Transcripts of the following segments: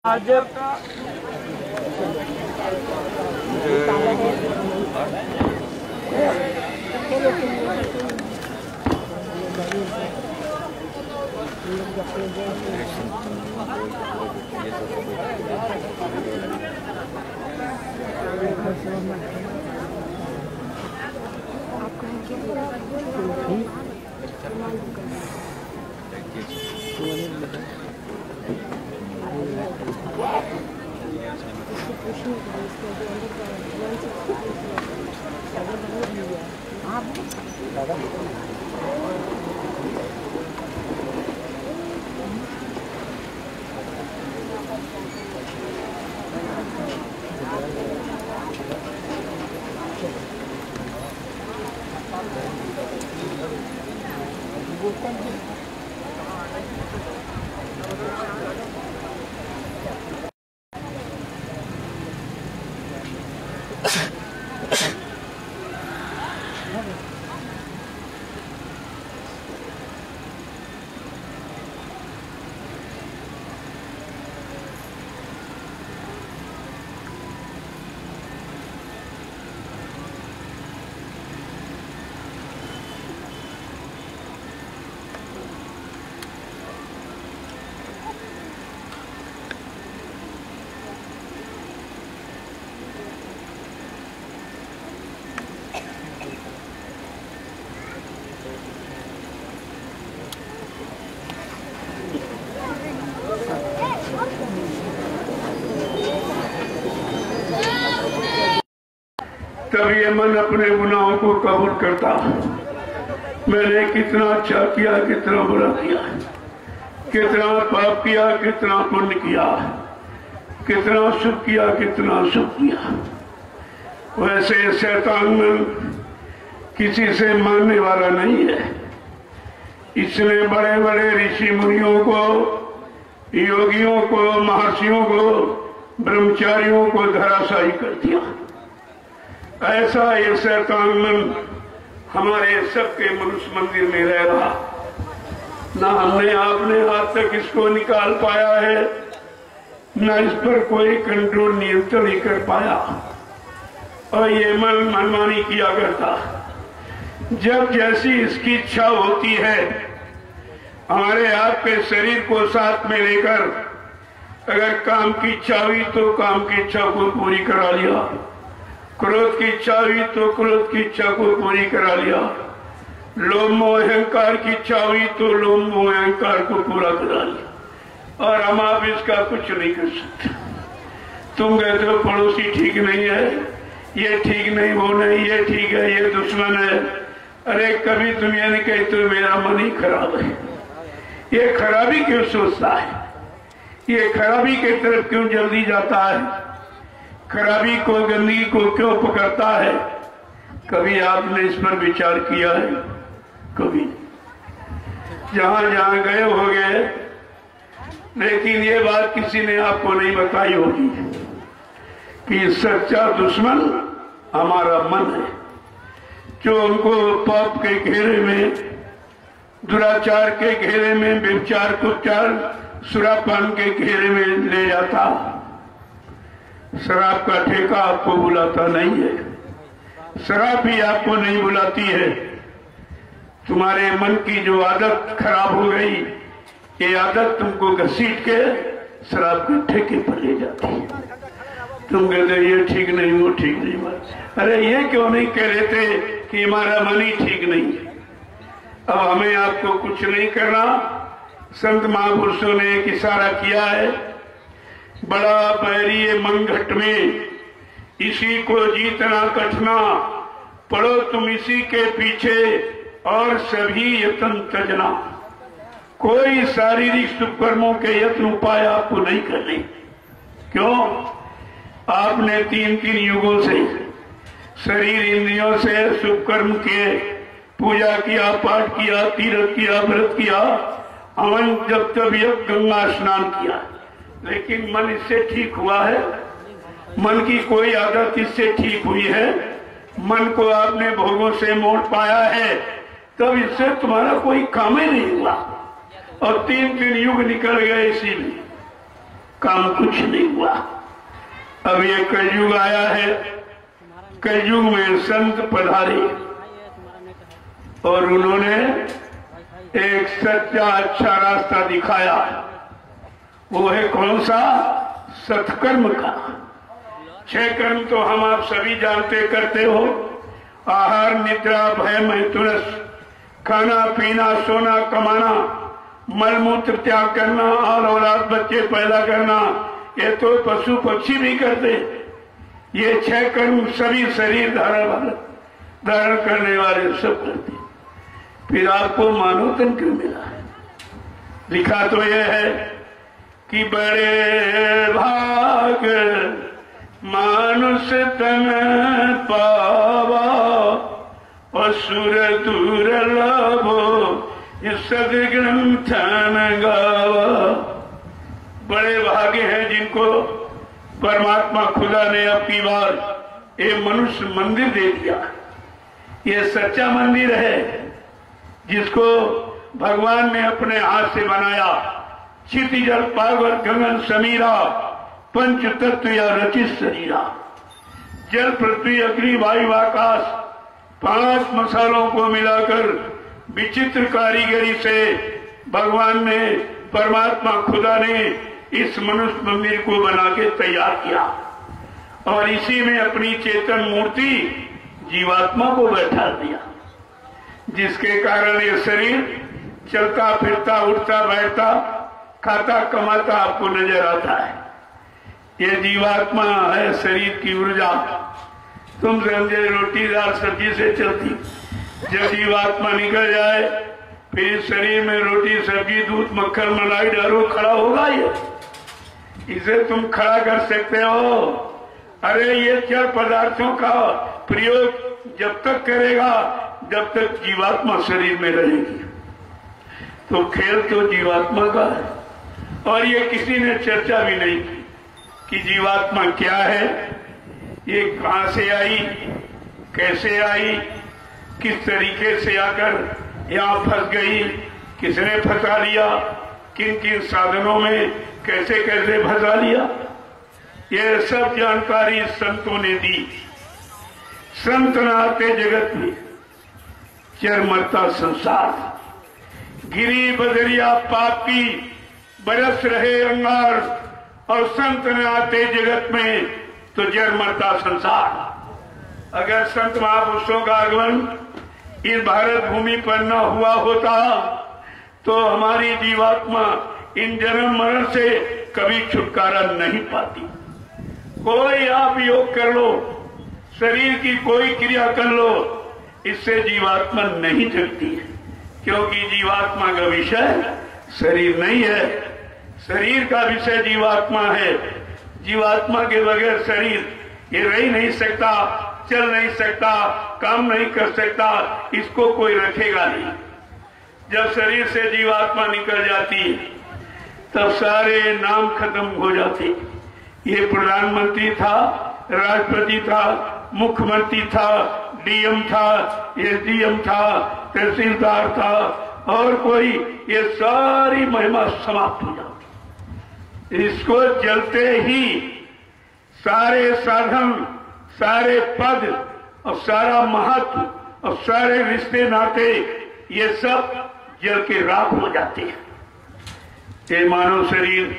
आज तब ये मन अपने गुनाहों को कबूल करता। मैंने कितना अच्छा किया, कितना बुरा किया, कितना पाप किया, कितना पुण्य किया, कितना सुख किया, कितना सुख किया। वैसे शैतान मन किसी से मानने वाला नहीं है। इसने बड़े बड़े ऋषि मुनियों को, योगियों को, महर्षियों को, ब्रह्मचारियों को धराशायी कर दिया। ऐसा ये शैतान मन हमारे सबके मनुष्य मंदिर में रह रहा। ना हमने आपने आज तक इसको निकाल पाया है, न इस पर कोई कंट्रोल नियंत्रण नहीं कर पाया। और ये मन मनमानी किया करता। जब जैसी इसकी इच्छा होती है, हमारे आपके शरीर को साथ में लेकर अगर काम की इच्छा हुई तो काम की इच्छा को पूरी करा लिया, क्रोध की इच्छा हुई तो क्रोध की इच्छा को पूरी करा लिया, लोभ मोह अहंकार की इच्छा हुई तो लोभ मोह अहंकार को पूरा करा लिया। और हम आप इसका कुछ नहीं कर सकते। तुम कहते हो पड़ोसी ठीक नहीं है, ये ठीक नहीं, वो नहीं, ये ठीक है, ये दुश्मन है। अरे कभी तुम ये नहीं कहते हो मेरा मन ही खराब है। ये खराबी क्यों सोचता है? ये खराबी की तरफ क्यों जल्दी जाता है? खराबी को, गंदगी को क्यों पकड़ता है? कभी आपने इस पर विचार किया है? कभी जहां जहां गए होंगे, लेकिन ये बात किसी ने आपको नहीं बताई होगी कि सच्चा दुश्मन हमारा मन है, जो उनको पाप के घेरे में, दुराचार के घेरे में, व्यभिचार कुचार सुरापान के घेरे में ले जाता। शराब का ठेका आपको बुलाता नहीं है, शराब भी आपको नहीं बुलाती है। तुम्हारे मन की जो आदत खराब हो गई, ये आदत तुमको घसीट के शराब के ठेके पर ले जाती है। तुम कहते ये ठीक नहीं, वो ठीक नहीं। अरे ये क्यों नहीं कह रहे थे कि हमारा मन ही ठीक नहीं है? अब हमें आपको कुछ नहीं करना। संत महापुरुषों ने एक इशारा किया है, बड़ा बैरी मन घट में, इसी को जीतना कठिना, पढ़ो तुम इसी के पीछे और सभी यत्न तजना। कोई शारीरिक सुकर्मों के यत्न उपाय आपको नहीं करने। क्यों? आपने 3-3 युगों से शरीर इंद्रियों से सुकर्म किए, पूजा किया, पाठ किया, तीर्थ किया, व्रत किया, हवन जब तब गंगा स्नान किया, लेकिन मन इससे ठीक हुआ है? मन की कोई आदत इससे ठीक हुई है? मन को आपने भोगों से मोड़ पाया है, तब इससे तुम्हारा कोई काम ही नहीं हुआ। और 3-3 युग निकल गए इसी में। काम कुछ नहीं हुआ। अब ये कलयुग आया है, कलयुग में संत पधारे और उन्होंने एक सच्चा अच्छा रास्ता दिखाया। वो है कौन सा? सत्कर्म का। 6 कर्म तो हम आप सभी जानते करते हो। आहार, निद्रा, भय, मैथुन, खाना पीना, सोना, कमाना, मलमूत्र त्याग करना और औलाद बच्चे पैदा करना, ये तो पशु पक्षी भी करते। ये 6 कर्म सभी शरीर धारण करने वाले सब करते। फिर आपको मानव तन क्यों मिला है? लिखा तो यह है कि बड़े भाग मानुष तन पावा असुर दुर्लभो सदग्रंथन गावा। बड़े भागे हैं जिनको परमात्मा खुदा ने अपनी बार ये मनुष्य मंदिर दे दिया। ये सच्चा मंदिर है जिसको भगवान ने अपने हाथ से बनाया। क्षिति जल पावर गगन समीरा पंच तत्व या रचित शरीरा। जल पृथ्वी अग्नि वायु आकाश 5 मसालों को मिलाकर विचित्र कारीगरी से भगवान ने, परमात्मा खुदा ने इस मनुष्य मंदिर को बना के तैयार किया और इसी में अपनी चेतन मूर्ति जीवात्मा को बैठा दिया, जिसके कारण ये शरीर चलता फिरता उठता बैठता खाता कमाता आपको नजर आता है। ये जीवात्मा है शरीर की ऊर्जा। तुम समझे रोटी दाल सब्जी से चलती, जब जीवात्मा निकल जाए फिर शरीर में रोटी सब्जी दूध मक्खन मलाई डालो खड़ा होगा। ये इसे तुम खड़ा कर सकते हो। अरे ये जड़ पदार्थों का प्रयोग जब तक करेगा जब तक जीवात्मा शरीर में रहेगी। तो खेल तो जीवात्मा का है और ये किसी ने चर्चा भी नहीं की कि जीवात्मा क्या है, ये कहां से आई, कैसे आई, किस तरीके से आकर यहाँ फंस गई, किसने फंसा लिया, किन किन साधनों में कैसे कैसे फंसा लिया, ये सब जानकारी संतों ने दी। संत न आते जगत में चर मरता संसार। गिरी बदरिया पापी बरस रहे अंगार और संत न आते जगत में तो जर मरता संसार। अगर संत महापुरुषों का आगमन इस भारत भूमि पर न हुआ होता तो हमारी जीवात्मा इन जन्म मरण से कभी छुटकारा नहीं पाती। कोई आप योग कर लो, शरीर की कोई क्रिया कर लो, इससे जीवात्मा नहीं जगती है, क्योंकि जीवात्मा का विषय शरीर नहीं है, शरीर का विषय जीवात्मा है। जीवात्मा के बगैर शरीर ये रह नहीं सकता, चल नहीं सकता, काम नहीं कर सकता, इसको कोई रखेगा नहीं। जब शरीर से जीवात्मा निकल जाती तब सारे नाम खत्म हो जाते। ये प्रधानमंत्री था, राष्ट्रपति था, मुख्यमंत्री था, डीएम था, एसडीएम था, तहसीलदार था और कोई, ये सारी महिमा समाप्त हो जाती। इसको जलते ही सारे साधन, सारे पद और सारा महत्व और सारे रिश्ते नाते ये सब जल के राख हो जाते हैं। ये मानव शरीर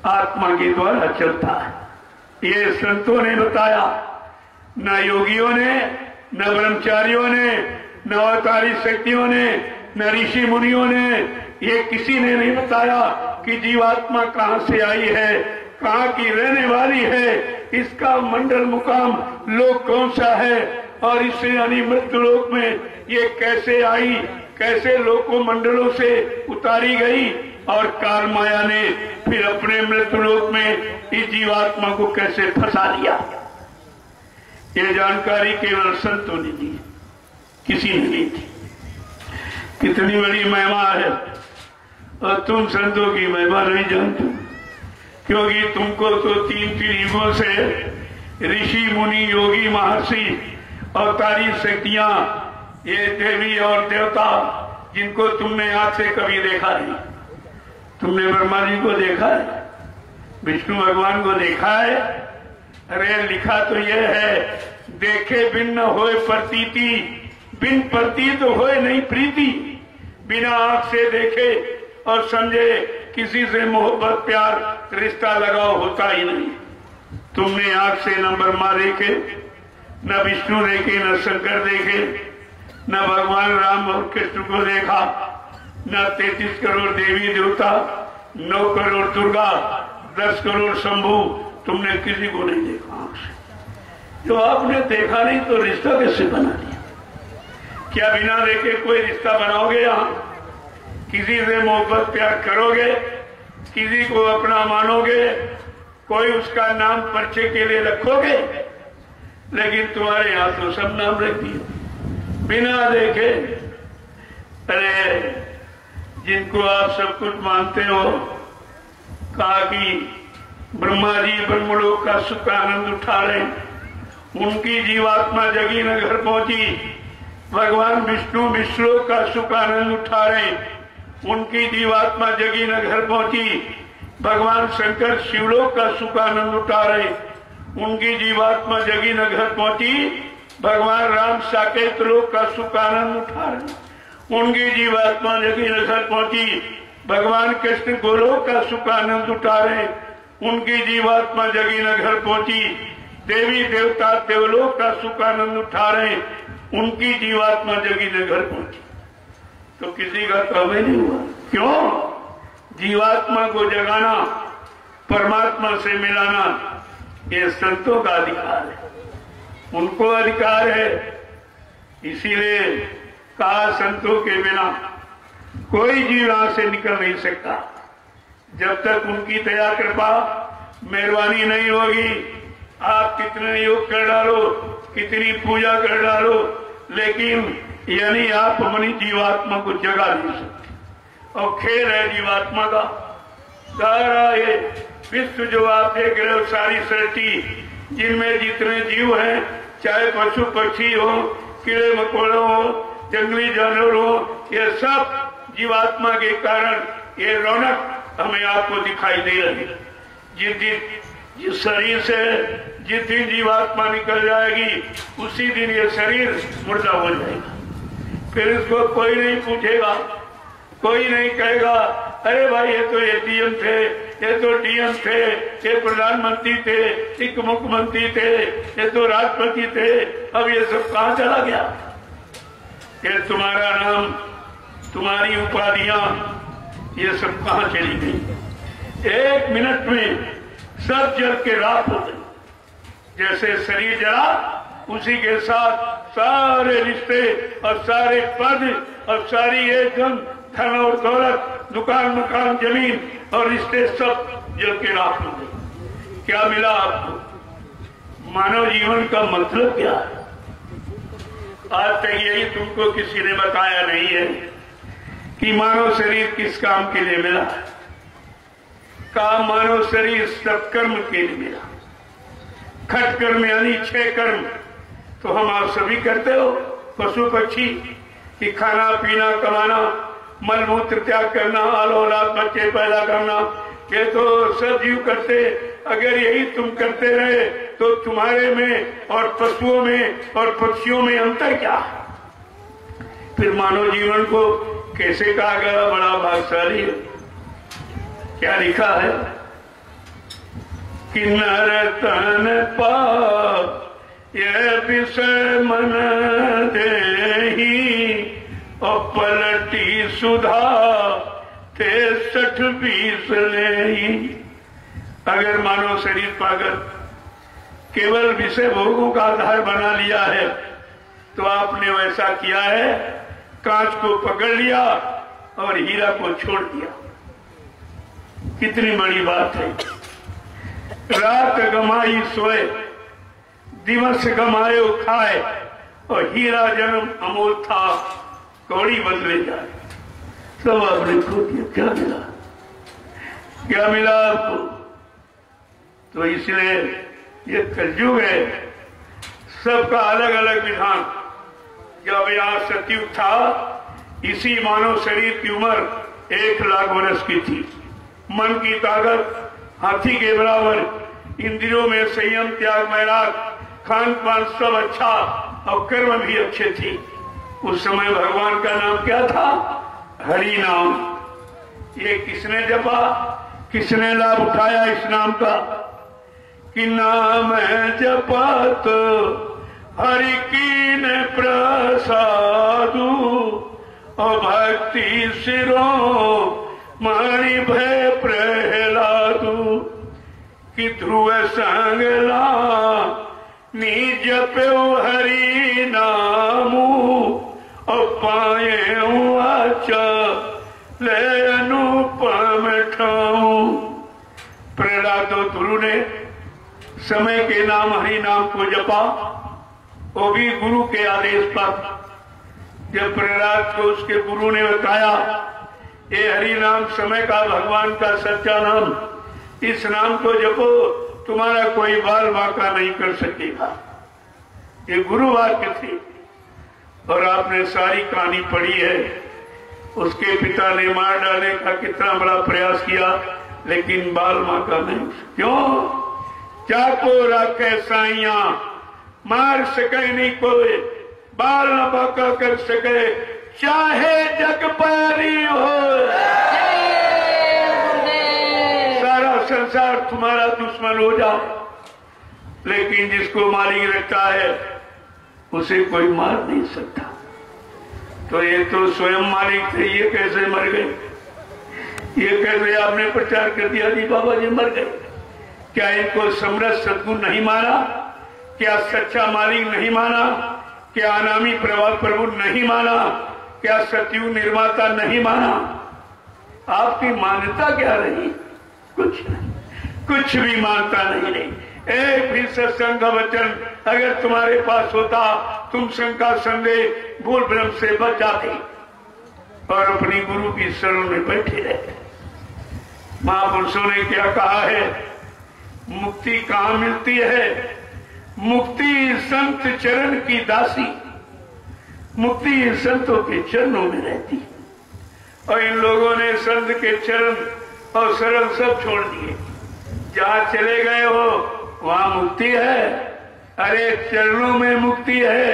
आत्मा के द्वारा चलता है। ये संतों ने बताया, न योगियों ने, न ब्रह्मचारियों ने, न अवतारी शक्तियों ने, न ऋषि मुनियों ने, ये किसी ने नहीं बताया कि जीवात्मा कहां से आई है, कहां की रहने वाली है, इसका मंडल मुकाम लोक कौन सा है और इससे यानी मृत्यु लोक में ये कैसे आई, कैसे लोकों मंडलों से उतारी गई और काल माया ने फिर अपने मृत्यु लोक में इस जीवात्मा को कैसे फंसा लिया। ये जानकारी केवल संतों ने दी, किसी ने नहीं थी। कितनी बड़ी महिमा है और तुम संतों की महिमा नहीं जानते, क्योंकि तुमको तो 3 युगों से ऋषि मुनि योगी महर्षि अवतारी शक्तियां, ये देवी और देवता जिनको तुमने आज से कभी देखा नहीं। तुमने ब्रह्मा जी को देखा है, विष्णु भगवान को देखा है? अरे लिखा तो यह है, देखे बिन न होए प्रतीति, बिन प्रतीत होए नहीं प्रीति। बिना आंख से देखे और समझे किसी से मोहब्बत प्यार रिश्ता लगाव होता ही नहीं। तुमने आंख से न ब्रह्मा देखे, न विष्णु देखे, न शंकर देखे, न भगवान राम और कृष्ण को देखा, न 33 करोड़ देवी देवता, 9 करोड़ दुर्गा, 10 करोड़ शंभू, तुमने किसी को नहीं देखा आंख से। जो आपने देखा नहीं तो रिश्ता कैसे बना लिया? क्या बिना देखे कोई रिश्ता बनाओगे? यहां किसी से मोहब्बत प्यार करोगे? किसी को अपना मानोगे? कोई उसका नाम पर्चे के लिए रखोगे? लेकिन तुम्हारे यहां तो सब नाम रख दिए बिना देखे। अरे जिनको आप सब कुछ मानते हो, कहा कि ब्रह्मा जी ब्रह्मलोक का सुख आनंद उठा रहे, उनकी जीवात्मा जगी न घर पहुंची। भगवान विष्णु विश्वलोक का सुख आनंद उठा रहे, उनकी जीवात्मा जगी न घर पहुंची। भगवान शंकर शिवलोक का सुख आनंद उठा रहे, उनकी जीवात्मा जगी न घर पहुंची। भगवान राम साकेत लोक का सुख आनंद उठा रहे, उनकी जीवात्मा जगी न घर पहुंची। भगवान कृष्ण गोलोक का सुख आनंद उठा रहे, उनकी जीवात्मा जगी न घर पहुंची। देवी देवता देवलोक का सुख आनंद उठा रहे, उनकी जीवात्मा जगी न घर पहुंची। तो किसी का कभी नहीं हुआ। क्यों? जीवात्मा को जगाना, परमात्मा से मिलाना, ये संतों का अधिकार है, उनको अधिकार है। इसीलिए कहा संतों के बिना कोई जीव यहां से निकल नहीं सकता। जब तक उनकी दया कृपा मेहरबानी नहीं होगी, आप कितने योग कर डालो, कितनी पूजा कर डालो, लेकिन यानी आप अपनी जीवात्मा को जगा नहीं सकते। और खेल है जीवात्मा का। सारा ये विश्व जो आप देख रहे हो, सारी सृष्टि जिनमें जितने जीव हैं, चाहे पशु पक्षी हो, कीड़े मकोड़े हो, जंगली जानवर हो, ये सब जीवात्मा के कारण ये रौनक हमें आपको दिखाई दे रही है। जिस शरीर से जिस दिन जीवात्मा निकल जाएगी, उसी दिन ये शरीर मुर्दा हो जाएगा। फिर इसको कोई नहीं पूछेगा, कोई नहीं कहेगा अरे भाई ये तो एटीएम थे, ये तो डीएम थे, ये प्रधानमंत्री थे, एक मुख्यमंत्री थे, ये तो राष्ट्रपति थे, अब ये सब कहाँ चला गया? ये तुम्हारा नाम, तुम्हारी उपाधियां, ये सब कहाँ चली गई? 1 मिनट में सब जल के राख हो गई। जैसे शरीर जला, उसी के साथ सारे रिश्ते और सारे पद और सारी एकदम धन और दौलत, दुकान मकान जमीन और रिश्ते सब जल के राख हो गए। क्या मिला आपको? मानव जीवन का मतलब क्या है? आज तक यही तुमको किसी ने बताया नहीं है कि मानव शरीर किस काम के लिए मिला। काम मानव शरीर सत्कर्म के लिए मिला। खट कर्म यानी 6 कर्म तो हम आप सभी करते हो। पशु पक्षी कि खाना पीना कमाना, मल मूत्र त्याग करना, आल औलाद बच्चे पैदा करना, ये तो सब जीव करते। अगर यही तुम करते रहे तो तुम्हारे में और पशुओं में और पक्षियों में अंतर क्या? फिर मानव जीवन को कैसे कहा गया बड़ा भाग्यशाली है? क्या लिखा है कि नर तन पाप ये विषय मन देही और पलटी सुधा 63-20 लेही। अगर मानव शरीर पाकर केवल विषय भोगों का आधार बना लिया है तो आपने वैसा किया है, कांच को पकड़ लिया और हीरा को छोड़ दिया। कितनी बड़ी बात है। रात गमाई सोए, दिवस गमाए खाए, और हीरा जन्म अमोल था, कौड़ी बदले जाए। सब आपने खो दिया। क्या मिला? क्या मिला आपको? तो इसलिए ये कलयुग है, सबका अलग अलग विधान। जब यहाँ सतयुग था, इसी मानव शरीर की उम्र 1 लाख वर्ष की थी। मन की ताकत हाथी के बराबर, इंद्रियों में संयम, त्याग, वैराग, खान पान सब अच्छा और कर्म भी अच्छे थे। उस समय भगवान का नाम क्या था? हरि नाम। ये किसने जपा, किसने लाभ उठाया इस नाम का? कि नाम जपत हरि कीन प्रसादु और भक्ति सिरो मणि भय प्रहलादु। कि ध्रुव संगला निज प्यो हरि नामू और पाए ले अनुपम ठाऊ। प्रहलाद और ध्रुव ने समय के नाम हरि नाम को जपा, वो भी गुरु के आदेश पर। जब प्रहलाद को उसके गुरु ने बताया ये हरि नाम समय का भगवान का सच्चा नाम, इस नाम को जपो, तुम्हारा कोई बाल बांका नहीं कर सकेगा। ये गुरु वाक्य थे। और आपने सारी कहानी पढ़ी है। उसके पिता ने मार डालने का कितना बड़ा प्रयास किया, लेकिन बाल बांका नहीं। क्यों? चाको राखे साइया, मार सके नहीं कोई, बाल न बांका कर सके, चाहे जग पैरी हो। सारा संसार तुम्हारा दुश्मन हो जाए, लेकिन जिसको मालिक रखता है उसे कोई मार नहीं सकता। तो ये तो स्वयं मालिक थे, ये कैसे मर गए? ये कैसे आपने प्रचार कर दिया जी बाबा जी मर गए? क्या इनको समरथ सद्गुरु नहीं माना? क्या सच्चा मालिक नहीं माना? क्या अनामी प्रभु नहीं माना? क्या सतयुग निर्माता नहीं माना? आपकी मान्यता क्या रही? कुछ नहीं, कुछ भी मानता नहीं। एक भी सत्संग का वचन अगर तुम्हारे पास होता, तुम शंका संदेह भूल भ्रम से बच जाते और अपनी गुरु की शरण में बैठे रहते। महापुरुषों ने क्या कहा है? मुक्ति कहाँ मिलती है? मुक्ति संत चरण की दासी। मुक्ति संतों के चरणों में रहती है। और इन लोगों ने संत के चरण और शरण सब छोड़ दिए। जहां चले गए हो वहां मुक्ति है। अरे चरणों में मुक्ति है।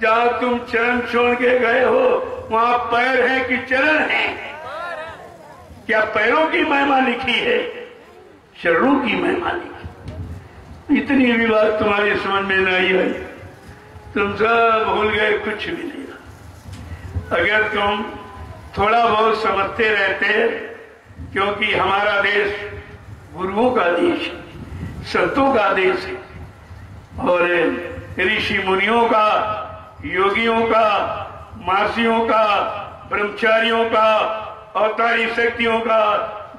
जहां तुम चरण छोड़ के गए हो वहां पैर है कि चरण है? क्या पैरों की महिमा लिखी है? चरणों की महिमा लिखी। इतनी भी बात तुम्हारी समझ में नहीं आई, तुम सब भूल गए, कुछ भी नहीं। अगर तुम थोड़ा बहुत समझते रहते, क्योंकि हमारा देश गुरुओं का देश है, संतों का देश है और ऋषि मुनियों का, योगियों का, मासियों का, ब्रह्मचारियों का, अवतारी शक्तियों का,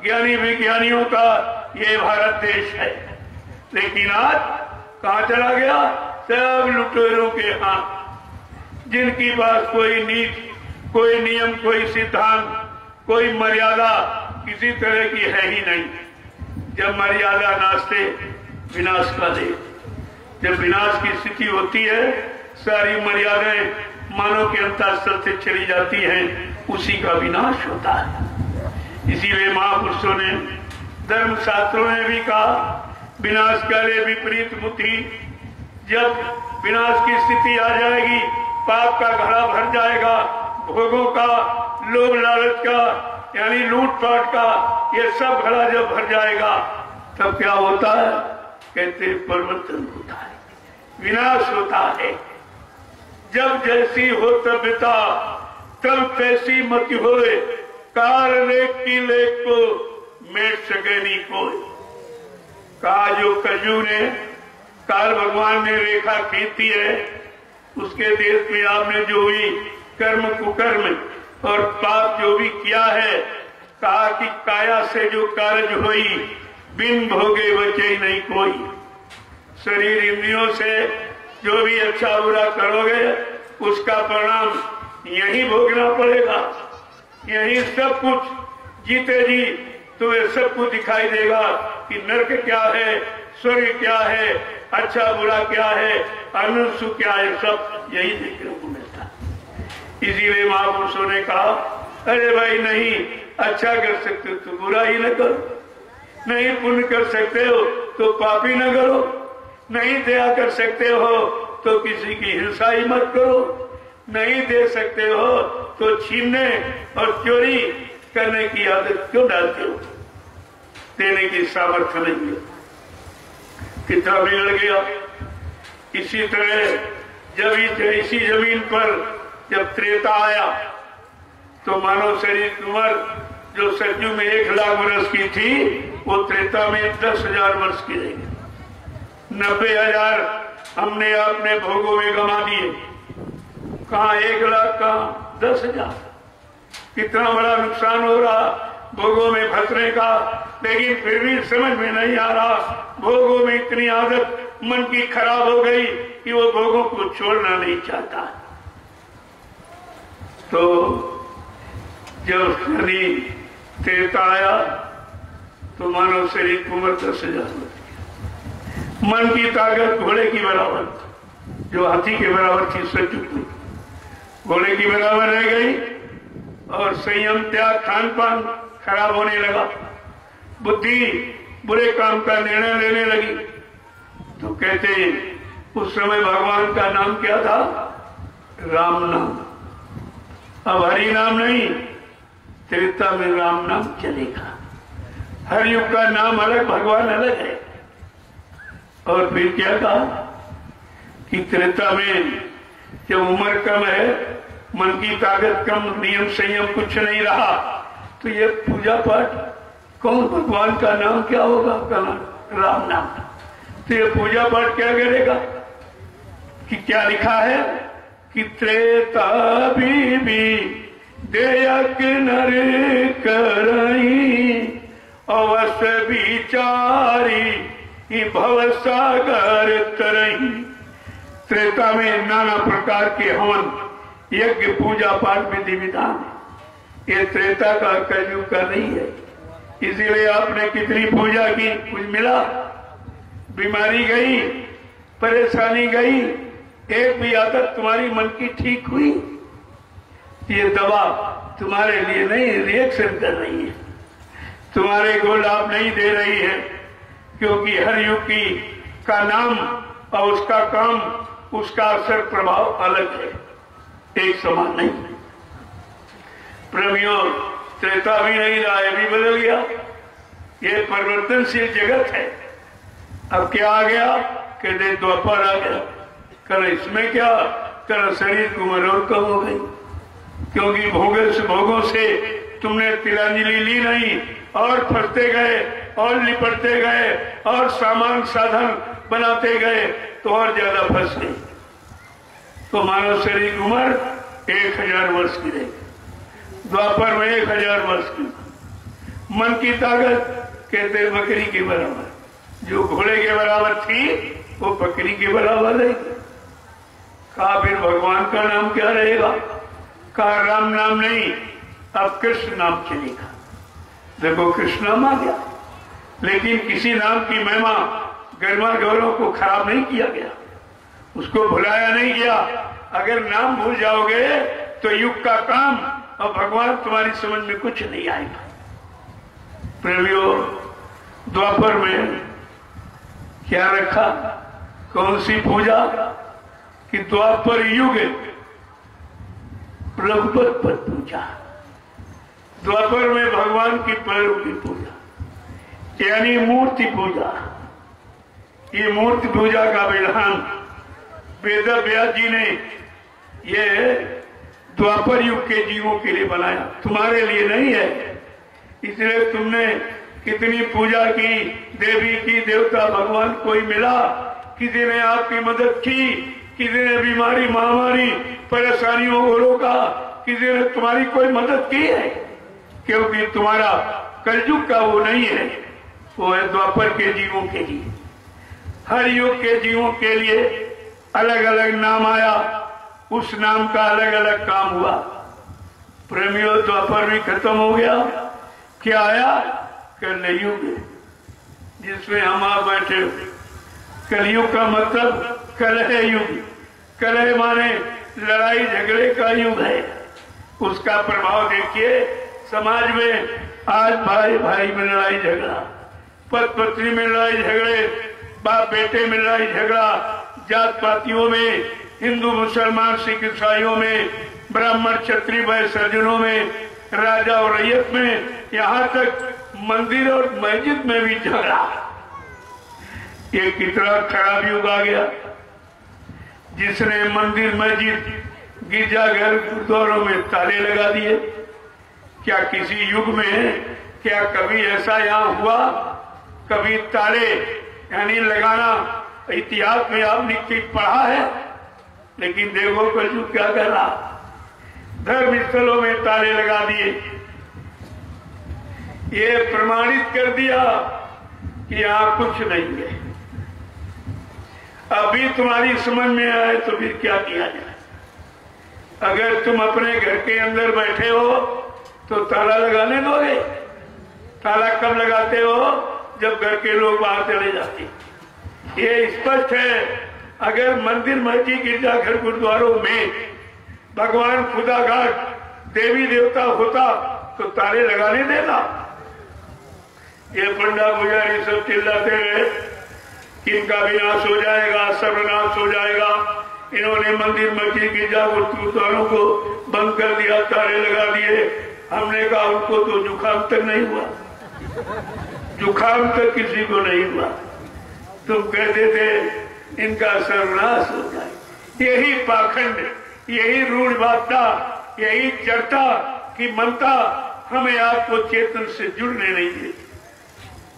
ज्ञानी विज्ञानियों का ये भारत देश है। लेकिन आज कहां चला गया? सब लुटेरों के हाथ, जिनकी पास कोई नीति, कोई नियम, कोई सिद्धांत, कोई मर्यादा किसी तरह की है ही नहीं। जब मर्यादा नाचते विनाश का दे, जब विनाश की स्थिति होती है सारी मर्यादाएं मानव के अंतःस्तर से चली जाती हैं, उसी का विनाश होता है। इसीलिए महापुरुषों ने, धर्म शास्त्रों ने भी कहा विनाश काले विपरीत बुद्धि। जब विनाश की स्थिति आ जाएगी, पाप का घड़ा भर जाएगा, भोगों का, लोभ लालच का, यानी लूटपाट का, ये सब घड़ा जब भर जाएगा तब क्या होता है? कहते परिवर्तन होता है, विनाश होता है। जब जैसी हो तबियता तब तैसी मति होए, कार लेख की लेख को मेट सके नहीं कोई। कहा जो कजू ने, काल भगवान ने रेखा खींची है, उसके देश में आपने जो भी कर्म कुकर्म और पाप जो भी किया है, कहा कि काया से जो कार्य हुई बिन भोगे बचे नहीं कोई। शरीर इंद्रियों से जो भी अच्छा बुरा करोगे उसका परिणाम यही भोगना पड़ेगा। यही सब कुछ जीते जी तुम्हें सब कुछ दिखाई देगा कि नरक क्या है, स्वर्ग क्या है, अच्छा बुरा क्या है, आनंद सुख क्या है, सब यही देखने को मिलता है। इसीलिए महापुरुषों ने कहा अरे भाई नहीं, अच्छा कर सकते तो बुरा ही न करो। नहीं पुण्य कर सकते हो तो पापी न करो, नहीं दया कर सकते हो तो किसी की हिंसा ही मत करो, नहीं दे सकते हो तो छीनने और चोरी करने की आदत क्यों डालते हो? देने की सामर्थ्य नहीं है। कितना बिगड़ गया। इसी तरह जब इसी जमीन पर जब त्रेता आया तो मानव शरीर की उम्र जो सतयुग में 1 लाख वर्ष की थी वो त्रेता में 10,000 वर्ष की रहेगी। 90,000 हमने अपने भोगों में गंवा दिए। कहाँ 1 लाख, कहाँ 10,000। कितना बड़ा नुकसान हो रहा भोगों में फंसने का, लेकिन फिर भी समझ में नहीं आ रहा। भोगों में इतनी आदत मन की खराब हो गई कि वो भोगों को छोड़ना नहीं चाहता। तो जब शनि त्रेता आया तो मानव शरीर की उम्र 10,000 होती। मन की ताकत घोड़े की बराबर, जो हाथी के बराबर थी सतयुग में, घोड़े की बराबर रह गई और संयम, त्याग, खान पान खराब होने लगा। बुद्धि बुरे काम का निर्णय लेने लगी। तो कहते हैं उस समय भगवान का नाम क्या था? राम नाम। अब हरि नाम नहीं, त्रेता में राम नाम चलेगा। हर युग का नाम अलग, भगवान अलग है। और फिर क्या कहा कि त्रेता में जब उम्र कम है, मन की ताकत कम, नियम संयम कुछ नहीं रहा, तो ये पूजा पाठ कौन, भगवान का नाम क्या होगा? राम नाम। तो ये पूजा पाठ क्या करेगा? कि क्या लिखा है कि त्रेता भी देयक नर करई अवश्य विचारी भव सागर तरई। त्रेता में नाना प्रकार के हवन, यज्ञ, पूजा पाठ, विधि विधान है। ये त्रेता का, कलयुग का नहीं है। इसीलिए आपने कितनी पूजा की, कुछ मिला? बीमारी गई, परेशानी गई, एक भी आदत तुम्हारी मन की ठीक हुई? ये दवा तुम्हारे लिए नहीं रिएक्शन कर रही है, तुम्हारे को लाभ नहीं दे रही है, क्योंकि हर युग की का नाम और उसका काम, उसका असर प्रभाव अलग है, एक समान नहीं। प्रेमियों, त्रेता भी नहीं रहा, ये भी बदल गया। ये परिवर्तनशील जगत है। अब क्या आ गया? कहते द्वापर आ गया। कर इसमें क्या? कर शरीर की उम्र और कम हो गई, क्योंकि भोगों से तुमने तिलांजलि ली नहीं और फंसते गए और लिपटते गए और सामान साधन बनाते गए तो और ज्यादा फंस गए। तो मानव शरीर की उम्र 1,000 वर्ष की रही, द्वापर में 1,000 वर्ष की। मन की ताकत कहते बकरी के बराबर, जो घोड़े के बराबर थी वो बकरी के बराबर रहेगी। कहा फिर भगवान का नाम क्या रहेगा? कहा राम नाम नहीं, अब कृष्ण नाम चलेगा। देखो कृष्ण नाम आ गया, लेकिन किसी नाम की महिमा, गरिमा, गौरव को खराब नहीं किया गया, उसको भुलाया नहीं गया। अगर नाम भूल जाओगे तो युग का काम और भगवान तुम्हारी समझ में कुछ नहीं आएगा। प्रेमियों, द्वापर में क्या रखा? कौन सी पूजा? कि द्वापर युग प्रभुपद पर पूजा। द्वापर में भगवान की पैरों की पूजा, यानी मूर्ति पूजा। ये मूर्ति पूजा का विधान वेद व्यास जी ने ये द्वापर युग के जीवों के लिए बनाया, तुम्हारे लिए नहीं है। इसलिए तुमने कितनी पूजा की, देवी की, देवता, भगवान कोई मिला? किसी ने आपकी मदद की? किसी ने बीमारी, महामारी, परेशानियों को रोका? किसी ने तुम्हारी कोई मदद की है? क्योंकि तुम्हारा कलयुग का वो नहीं है, वो है द्वापर के जीवों के लिए। हर युग के जीवों के लिए अलग अलग नाम आया, उस नाम का अलग अलग काम हुआ। प्रेमियों, द्वापर भी खत्म हो गया। क्या आया? कलयुग, जिसमें हम आप बैठे हो। कलयुग का मतलब कलह युग। कलह माने लड़ाई झगड़े का युग है। उसका प्रभाव देखिए समाज में। आज भाई भाई में लड़ाई झगड़ा, पति पत्नी में लड़ाई झगड़े, बाप बेटे में लड़ाई झगड़ा, जात पातियों में, हिंदू मुसलमान सिख ईसाइयों में, ब्राह्मण क्षत्रिय वैश्य सज्जनों में, राजा और रैयत में, यहाँ तक मंदिर और मस्जिद में भी झगड़ा। ये कितना खराब युग आ गया जिसने मंदिर मस्जिद गिरजाघर गुरुद्वारों में ताले लगा दिए। क्या किसी युग में क्या कभी ऐसा यहाँ हुआ? कभी ताले यानी लगाना इतिहास में आपने पढ़ा है? लेकिन देखो कलयुग क्या कर रहा, धर्म स्थलों में ताले लगा दिए। ये प्रमाणित कर दिया कि यहाँ कुछ नहीं है। अभी तुम्हारी समझ में आए तो फिर क्या किया जाए? अगर तुम अपने घर के अंदर बैठे हो तो ताला लगाने दोगे? ताला कब लगाते हो? जब घर के लोग बाहर चले जाते। ये स्पष्ट है। अगर मंदिर मस्जिद गिरजाघर गुरुद्वारों में भगवान खुदा घाट देवी देवता होता तो ताले लगाने देना। ये पंडा पुजारी सब चिल्लाते रहे कि इनका विनाश हो जाएगा, सर्वनाश हो जाएगा। इन्होंने मंदिर मस्जिद गिरजाघर गुरुद्वारों को बंद कर दिया, ताले लगा दिए। हमने कहा उनको तो जुकाम तक नहीं हुआ, जुकाम तक किसी को नहीं हुआ। तुम कहते थे इनका सर्वनाश हो जाए। यही पाखंड, यही रूढ़वादिता, यही चर्चा की मनता हमें आपको चेतन से जुड़ने नहीं देती।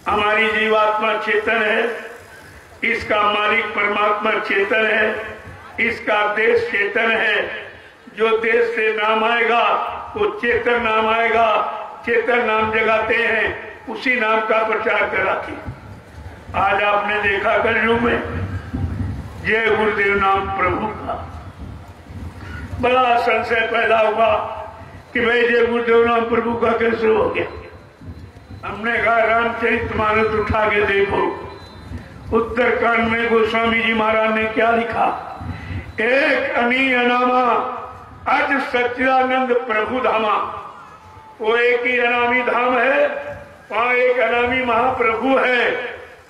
हमारी जीवात्मा चेतन है, इसका मालिक परमात्मा चेतन है, इसका देश चेतन है। जो देश से नाम आएगा वो चेतन नाम आएगा। चेतन नाम जगाते हैं, उसी नाम का प्रचार कराते हैं। आज आपने देखा कलयुग में जय गुरुदेव नाम प्रभु का बड़ा संशय पैदा हुआ कि भाई जय गुरुदेव नाम प्रभु का कैसे हो गया। हमने कहा रामचरितमानस उठा के देखो, उत्तरकांड में गोस्वामी जी महाराज ने क्या लिखा। एक अनी अनामा अज सच्चिदानंद प्रभु धामा। वो एक ही अनामी धाम है, वहां एक अनामी महाप्रभु है।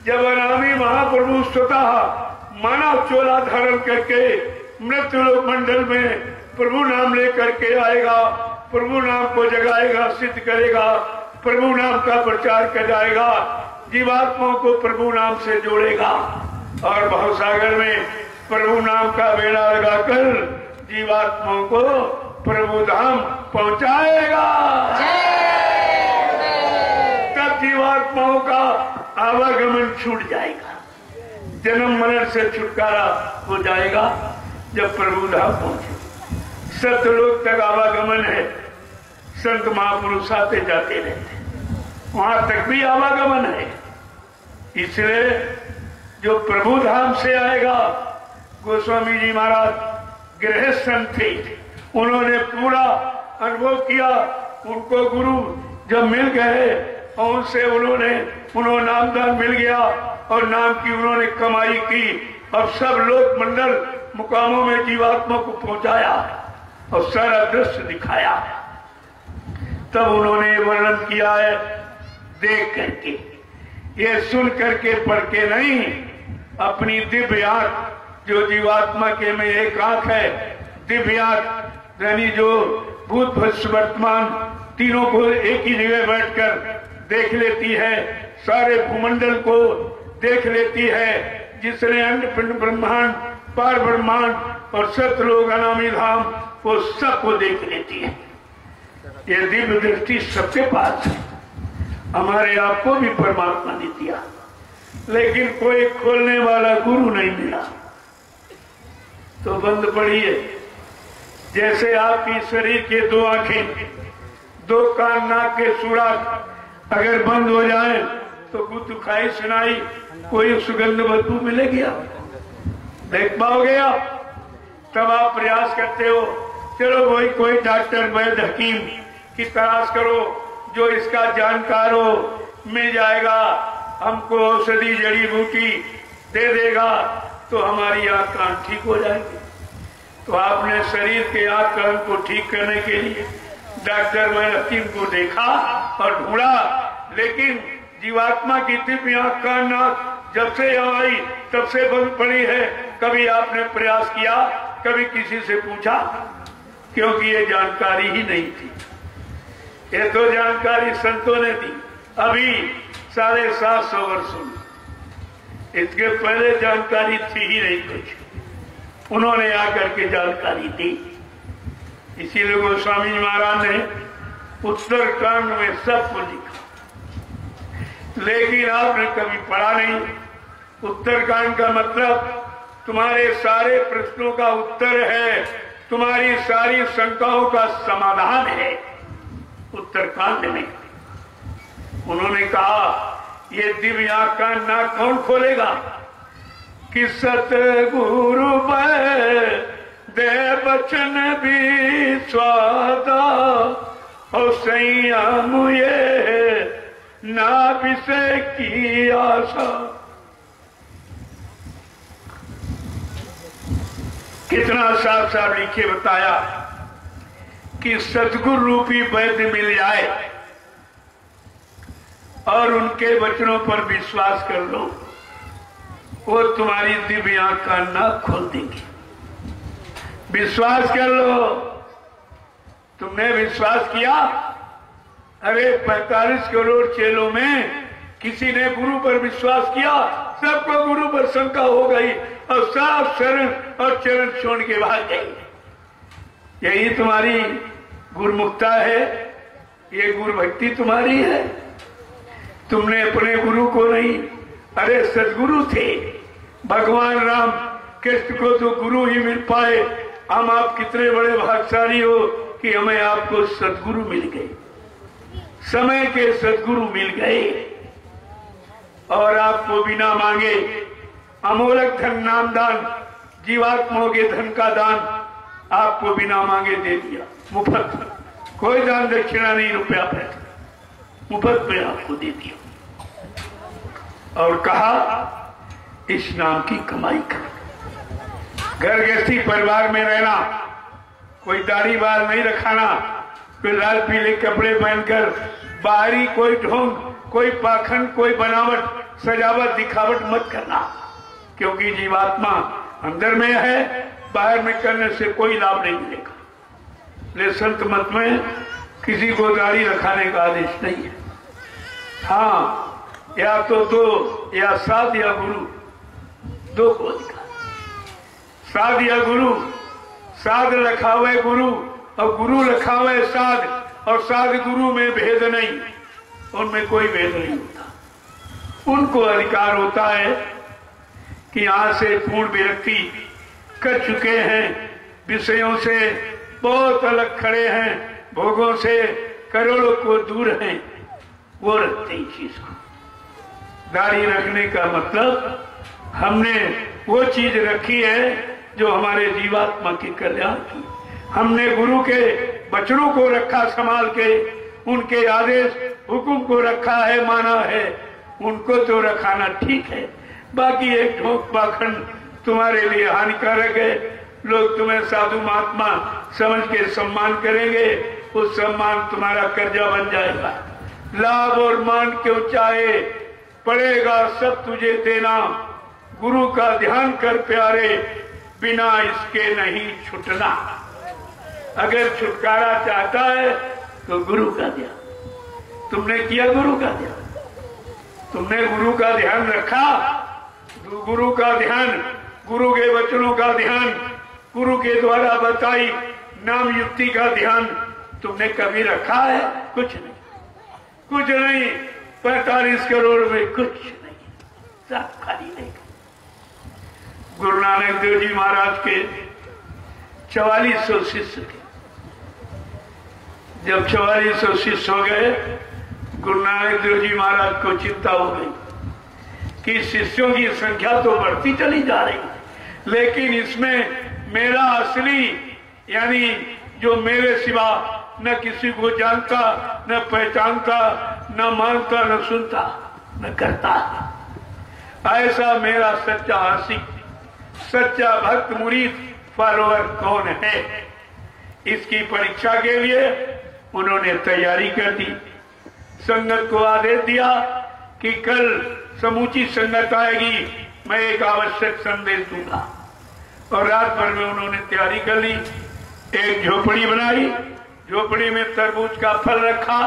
जब अनामी महाप्रभु स्वतः मानव चोला धारण करके मृत्युलोक मंडल में प्रभु नाम लेकर के आएगा, प्रभु नाम को जगाएगा, सिद्ध करेगा, प्रभु नाम का प्रचार कर जाएगा, जीवात्माओं को प्रभु नाम से जोड़ेगा और भवसागर में प्रभु नाम का बेड़ा लगाकर जीवात्माओं को प्रभु धाम पहुंचाएगा। तब जीवात्माओं का आवागमन छूट जाएगा, जन्म मरण से छुटकारा हो जाएगा। जब प्रभु धाम पहुंचे, सतलोक तक आवागमन है, संत महापुरुष आते जाते रहते, वहां तक भी आवागमन है। इसलिए जो प्रभु धाम से आएगा, गोस्वामी जी महाराज गृहस्थ थे, उन्होंने पूरा अनुभव किया। उनको गुरु जब मिल गए और उनसे उन्होंने नामदान मिल गया और नाम की उन्होंने कमाई की। अब सब लोक मंडल मुकामों में जीवात्मा को पहुंचाया और सारा दृश्य दिखाया। तब उन्होंने वर्णन किया है देख करके, ये सुन करके पढ़ के नहीं, अपनी दिव्य आंख जो जीवात्मा के में एक आंख है, दिव्य आंख यानी जो भूत भविष्य वर्तमान तीनों को एक ही जगह बैठकर देख लेती है, सारे भूमंडल को देख लेती है, जिसने अंड पिंड ब्रह्मांड पार ब्रह्मांड और सतलोक अनामी धाम वो सबको देख लेती है। ये दिव्य दृष्टि सबके पास है, हमारे आपको भी परमात्मा ने दिया, लेकिन कोई खोलने वाला गुरु नहीं मिला तो बंद पड़ी है। जैसे आपकी शरीर के दो आंखें, दो कान, नाक के सुराग अगर बंद हो जाए तो गुद दुखाई सुनाई कोई सुगंध बदबू मिलेगी? आप देख पाओगे? आप तब आप प्रयास करते हो, चलो भाई कोई डॉक्टर वैद्य हकीम की तलाश करो जो इसका जानकार हो, मिल जाएगा, हमको औषधि जड़ी बूटी दे देगा तो हमारी आंख कान ठीक हो जाएगी। तो आपने शरीर के आंख कान को ठीक करने के लिए डॉक्टर वैद्य हकीम को देखा और ढूंढा, लेकिन जीवात्मा की दिव्य आंख कान नाक जब से यहाँ आई तब से बंद पड़ी है। कभी आपने प्रयास किया, कभी किसी से पूछा? क्योंकि ये जानकारी ही नहीं थी। ये तो जानकारी संतों ने दी अभी 750 वर्षों में। इसके पहले जानकारी थी ही नहीं कुछ, उन्होंने आकर के जानकारी दी। इसीलिए गोस्वामी जी महाराज ने उत्तरकांड में सब कुछ लिखा, लेकिन आपने कभी पढ़ा नहीं। उत्तरकांड का मतलब तुम्हारे सारे प्रश्नों का उत्तर है, तुम्हारी सारी शंकाओं का समाधान है उत्तरकांड में। उन्होंने कहा ये दिव्य आंख कान नाक कौन खोलेगा? कि सतगुरु दे बचन भी स्वादा और संयम ये ना विषय की आशा। कितना साफ साफ लिखे बताया कि सतगुरु रूपी वैद्य मिल जाए और उनके वचनों पर विश्वास कर लो, वो तुम्हारी दिव्य आंख कान नाक खोल देंगे। विश्वास कर लो। तुमने विश्वास किया? अरे 45 करोड़ चेलों में किसी ने गुरु पर विश्वास किया? सबको गुरु पर शंका हो गई और सब शरण और चरण छोड़ के भाग गई। यही तुम्हारी गुरुमुक्ता है, ये गुरु भक्ति तुम्हारी है। तुमने अपने गुरु को नहीं, अरे सदगुरु थे भगवान राम कृष्ण को तो गुरु ही मिल पाए। हम आप कितने बड़े भाग्यशाली हो कि हमें आपको सदगुरु मिल गए, समय के सदगुरु मिल गए और आपको बिना मांगे अमोलक धन नाम दान, जीवात्माओं के धन का दान आपको बिना मांगे दे दिया, मुफ्त। कोई दान दक्षिणा नहीं, रुपया पैसा, मुफ्त में आपको दे दिया और कहा इस नाम की कमाई कर। घर गृहस्थी परिवार में रहना, कोई दाढ़ी बाल नहीं रखाना, कोई लाल पीले कपड़े पहनकर बाहरी कोई ढोंग, कोई पाखंड, कोई बनावट, सजावट, दिखावट मत करना, क्योंकि जीवात्मा अंदर में है, बाहर में करने से कोई लाभ नहीं मिलेगा। ले संत मत में किसी को दाढ़ी रखाने का आदेश नहीं है। हाँ, या तो 2 या 7 या गुरु, 2 को दिखा। 7 या गुरु, 7 रखा हुआ है गुरु और गुरु रखा हुआ है 7, और 7 गुरु में भेद नहीं, उनमें कोई भेद नहीं होता। उनको अधिकार होता है कि यहां से पूर्ण विरक्ति कर चुके हैं, विषयों से बहुत अलग खड़े हैं, भोगों से करोड़ों को दूर हैं, वो रखते ही चीज को। दाढ़ी रखने का मतलब हमने वो चीज रखी है जो हमारे जीवात्मा की कल्याण की। हमने गुरु के वचनों को रखा संभाल के, उनके आदेश हुक्म को रखा है, माना है, उनको तो रखाना ठीक है। बाकी एक ढोंक पाखंड तुम्हारे लिए हानिकारक है। लोग तुम्हें साधु महात्मा समझ के सम्मान करेंगे, उस सम्मान तुम्हारा कर्जा बन जाएगा। लाभ और मान क्यों चाहे, पड़ेगा सब तुझे देना। गुरु का ध्यान कर प्यारे, बिना इसके नहीं छुटना। अगर छुटकारा चाहता है तो गुरु का ध्यान। तुमने किया गुरु का ध्यान? तुमने गुरु का ध्यान रखा? गुरु का ध्यान, गुरु के वचनों का ध्यान, गुरु के द्वारा बताई नाम युक्ति का ध्यान तुमने कभी रखा है? कुछ नहीं, कुछ नहीं। 45 करोड़ में कुछ नहीं, सब खाली नहीं। गुरु नानक देव जी महाराज के 4400 शिष्य थे। जब 4400 शिष्य हो गए, गुरु नानक देव जी महाराज को चिंता हो गई कि शिष्यों की संख्या तो बढ़ती चली जा रही, लेकिन इसमें मेरा असली यानी जो मेरे सिवा न किसी को जानता, न पहचानता, न मानता, न सुनता, न करता, ऐसा मेरा सच्चा आशिक, सच्चा भक्त मुरीद फॉलोअर कौन है? इसकी परीक्षा के लिए उन्होंने तैयारी कर दी। संगत को आदेश दिया कि कल समूची संगत आएगी, मैं एक आवश्यक संदेश दूंगा। और रात भर में उन्होंने तैयारी कर ली। एक झोपड़ी बनाई, झोपड़ी में तरबूज का फल रखा,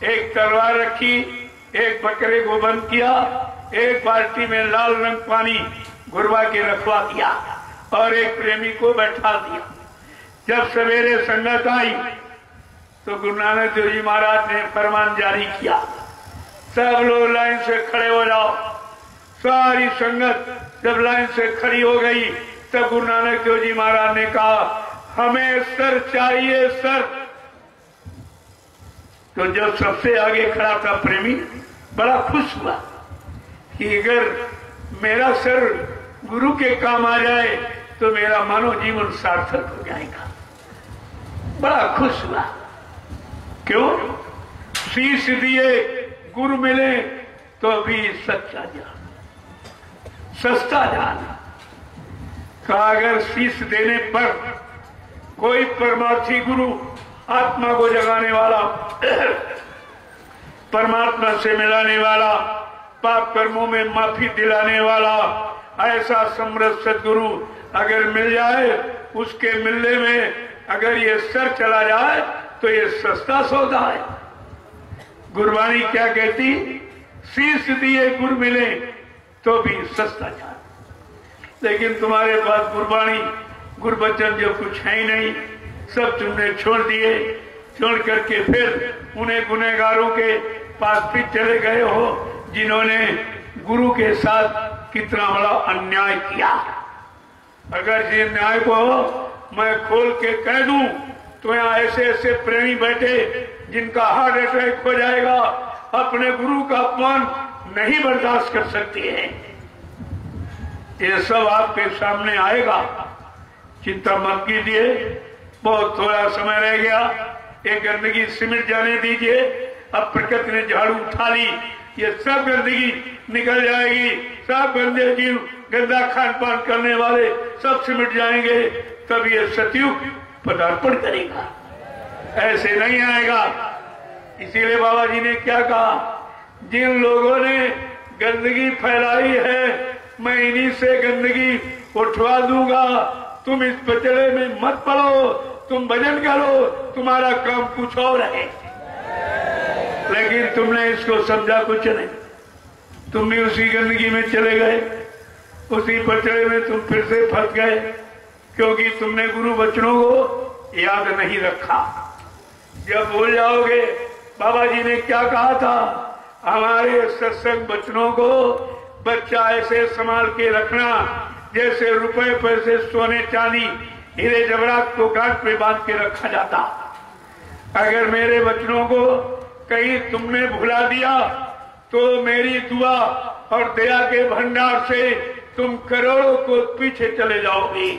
एक तलवार रखी, एक बकरे को बंद किया, एक बाल्टी में लाल रंग पानी घुरवा के रखवा दिया और एक प्रेमी को बैठा दिया। जब सवेरे संगत आई तो गुरु नानक देव जी महाराज ने फरमान जारी किया, सब लोग लाइन से खड़े हो जाओ। सारी संगत जब लाइन से खड़ी हो गई तब गुरु नानक देव जी महाराज ने कहा, हमें सर चाहिए, सर। तो जब सबसे आगे खड़ा था प्रेमी, बड़ा खुश हुआ कि अगर मेरा सर गुरु के काम आ जाए तो मेरा मानव जीवन सार्थक हो जाएगा। बड़ा खुश हुआ। क्यों? शीश दिए गुरु मिले तो भी सच्चा जान, सस्ता जान। कहा अगर शीश देने पर कोई परमार्थी गुरु, आत्मा को जगाने वाला, परमात्मा से मिलाने वाला, पाप कर्मों में माफी दिलाने वाला, ऐसा समर्थ सदगुरु अगर मिल जाए, उसके मिलने में अगर ये सर चला जाए तो ये सस्ता सौदा है। गुरबाणी क्या कहती? शीश दिए गुरु मिले तो भी सस्ता जान। लेकिन तुम्हारे पास गुरबाणी, गुरबचन जो कुछ है ही नहीं, सब तुमने छोड़ दिए। छोड़ करके फिर उन्हें गुनहगारों के पास फिर चले गए हो जिन्होंने गुरु के साथ कितना बड़ा अन्याय किया। अगर ये न्याय को मैं खोल के कह दूं तो यहाँ ऐसे ऐसे प्रेमी बैठे जिनका हार्ट अटैक हो जाएगा, अपने गुरु का अपमान नहीं बर्दाश्त कर सकती है। ये सब आपके सामने आएगा, चिंता मत कीजिए। बहुत थोड़ा समय रह गया, ये गंदगी सिमट जाने दीजिए। अब प्रकृति ने झाड़ू उठा ली, ये सब गंदगी निकल जाएगी। सब गंदे जीव, गंदा खान पान करने वाले सब सिमट जाएंगे, तब ये सतयुग पदार्पण करेगा। ऐसे नहीं आएगा। इसीलिए बाबा जी ने क्या कहा, जिन लोगों ने गंदगी फैलाई है मैं इन्हीं से गंदगी उठवा दूंगा। तुम इस पचड़े में मत पड़ो, तुम भजन करो, तुम्हारा काम कुछ और है। लेकिन तुमने इसको समझा कुछ नहीं, तुम भी उसी गंदगी में चले गए, उसी पचड़े में तुम फिर से फंस गए, क्योंकि तुमने गुरु वचनों को याद नहीं रखा। जब भूल जाओगे, बाबा जी ने क्या कहा था, हमारे सत्संग वचनों को बच्चा ऐसे संभाल के रखना जैसे रुपए पैसे, सोने चांदी, हीरे जवाहरात को गांठ पे बांध के रखा जाता। अगर मेरे वचनों को कहीं तुमने भुला दिया तो मेरी दुआ और दया के भंडार से तुम करोड़ों को पीछे चले जाओगे।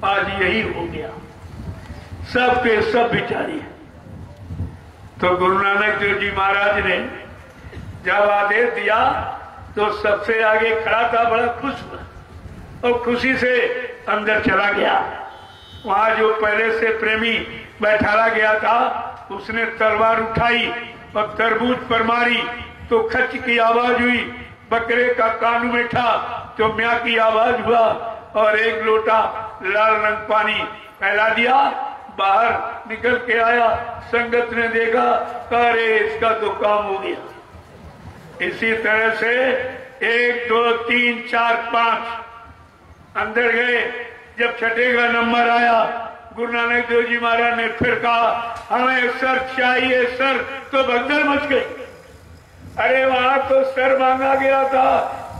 आज यही हो गया, सब के सब बिचारी। तो गुरु नानक देव जी महाराज ने जब आदेश दिया तो सबसे आगे खड़ा था, बड़ा खुश हुआ और खुशी से अंदर चला गया। वहां जो पहले से प्रेमी बैठाला गया था उसने तलवार उठाई और तरबूज पर मारी तो खच की आवाज हुई, बकरे का कान में था तो म्या की आवाज हुआ और एक लोटा लाल रंग पानी फैला दिया। बाहर निकल के आया, संगत ने देखा, अरे इसका तो काम हो गया। इसी तरह से 1 2 3 4 5 अंदर गए। जब छठे का नंबर आया, गुरु नानक देव जी महाराज ने फिर कहा, हमें सर चाहिए, सर। तो भगदड़ मच गई। अरे वहां तो सर मांगा गया था,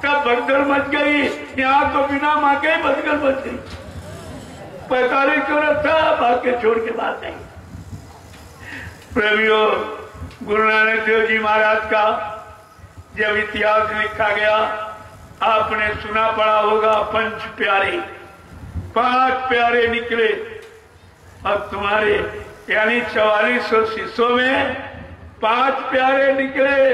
तब भगदड़ मच गई। यहाँ तो बिना मांगे भगदड़ मच गई। 45 चौरस था, भाग के छोड़ के भाग गई। प्रेमियों, गुरु नानक देव जी महाराज का जब इतिहास लिखा गया, आपने सुना पड़ा होगा, पंच प्यारे, 5 प्यारे निकले। अब तुम्हारे यानी 4400 शिष्यों में 5 प्यारे निकले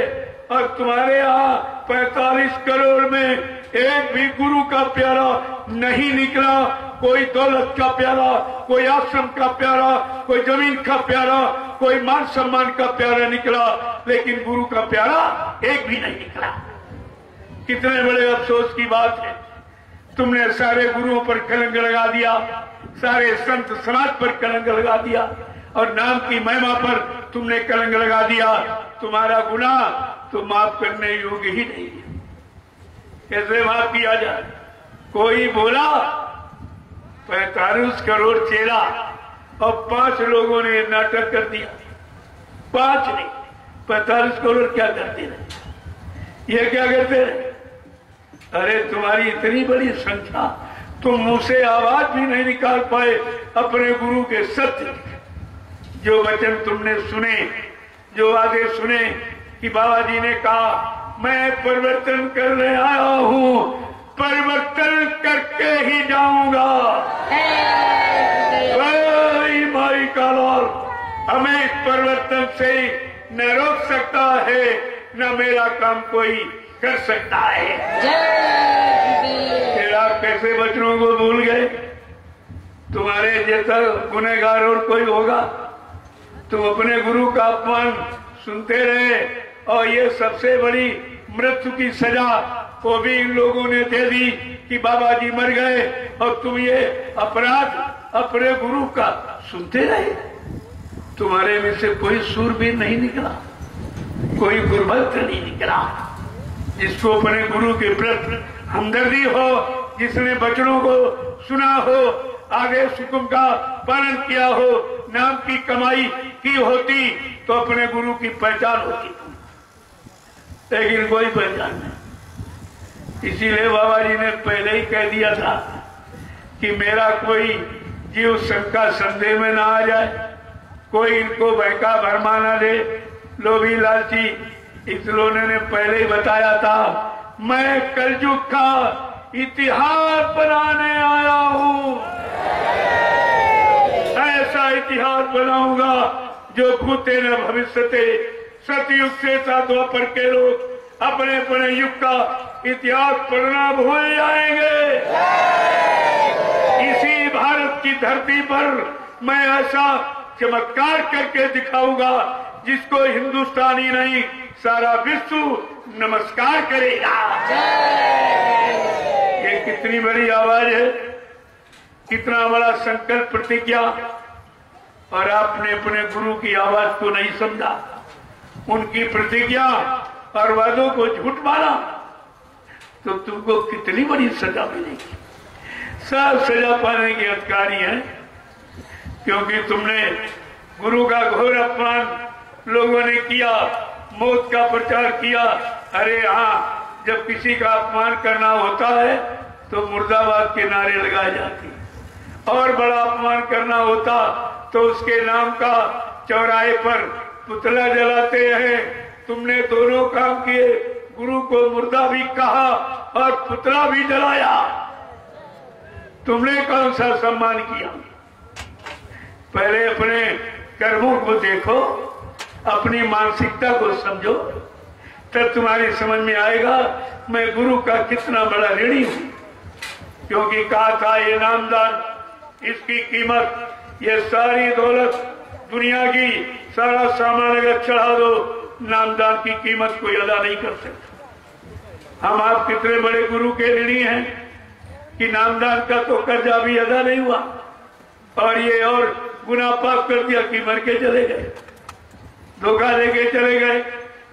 और तुम्हारे यहाँ 45 करोड़ में एक भी गुरु का प्यारा नहीं निकला। कोई दौलत का प्यारा, कोई आश्रम का प्यारा, कोई जमीन का प्यारा, कोई मान सम्मान का प्यारा निकला, लेकिन गुरु का प्यारा एक भी नहीं निकला। कितने बड़े अफसोस की बात है। तुमने सारे गुरुओं पर कलंक लगा दिया, सारे संत समाज पर कलंक लगा दिया, और नाम की महिमा पर तुमने कलंक लगा दिया। तुम्हारा गुनाह तो माफ करने योग्य ही नहीं है। कैसे माफ किया जाए? कोई बोला 45 करोड़ चेला और 5 लोगों ने नाटक कर दिया। 5 नहीं, 45 करोड़ क्या करते रहे? ये क्या करते रहे? अरे तुम्हारी इतनी बड़ी संख्या, तुम मुंह से आवाज भी नहीं निकाल पाए अपने गुरु के सत्य। जो वचन तुमने सुने, जो वादे सुने कि बाबा जी ने कहा मैं परिवर्तन करने आया हूं, परिवर्तन करके ही जाऊंगा। माई का लाल हमें इस परिवर्तन से न रोक सकता है, न मेरा काम कोई कर सकता है। फिर आप कैसे वचनों को भूल गए? तुम्हारे जैसा गुनहगार और कोई होगा? तुम अपने गुरु का अपमान सुनते रहे, और ये सबसे बड़ी मृत्यु की सजा वो भी इन लोगों ने दे दी कि बाबा जी मर गए, और तुम ये अपराध अपने गुरु का सुनते रहे। तुम्हारे में से कोई सूरबीर नहीं निकला, कोई गुरुभक्त नहीं निकला, जिसको अपने गुरु के प्रति हमदर्दी हो, जिसने वचनों को सुना हो, आदेश हुक्म का पालन किया हो, नाम की कमाई की होती तो अपने गुरु की पहचान होती, लेकिन कोई पहचान नहीं। इसीलिए बाबा जी ने पहले ही कह दिया था कि मेरा कोई जीव शंका संदेह में ना आ जाए, कोई इनको बहका भरमा ना दे, लोभी लालची। इसलिए ने पहले ही बताया था मैं कलयुग का इतिहास बनाने आया हूं। ऐसा इतिहास बनाऊंगा जो भूते न भविष्यते, सतयुग से द्वापर के लोग अपने अपने युग का इतिहास पढ़ना भूल जाएंगे। इसी भारत की धरती पर मैं ऐसा चमत्कार करके दिखाऊंगा जिसको हिंदुस्तानी नहीं सारा विश्व नमस्कार करेगा। ये कितनी बड़ी आवाज है, कितना बड़ा संकल्प प्रतिज्ञा, और आपने अपने गुरु की आवाज को नहीं समझा, उनकी प्रतिज्ञा और वादों को झूठ माना, तो तुमको कितनी बड़ी सजा मिलेगी। सब सजा पाने के अधिकारी हैं, क्योंकि तुमने गुरु का घोर अपमान लोगों ने किया, मौत का प्रचार किया। अरे हाँ, जब किसी का अपमान करना होता है तो मुर्दाबाद के नारे लगाए जाते, और बड़ा अपमान करना होता तो उसके नाम का चौराहे पर पुतला जलाते हैं। तुमने दोनों काम किए, गुरु को मुर्दा भी कहा और पुतला भी जलाया। तुमने कौन सा सम्मान किया? पहले अपने कर्मों को देखो, अपनी मानसिकता को समझो, तब तुम्हारी समझ में आएगा मैं गुरु का कितना बड़ा ऋणी हूं। क्योंकि कहा था ये नामदान, इसकी कीमत, ये सारी दौलत दुनिया की, सारा सामान अगर चढ़ा दो, नामदान की कीमत कोई अदा नहीं कर सकता। हम आप कितने बड़े गुरु के ऋणी हैं कि नामदान का तो कर्जा भी अदा नहीं हुआ, और ये और गुनाह पाप कर दिया कि मर के चले गए, धोखा देके चले गए,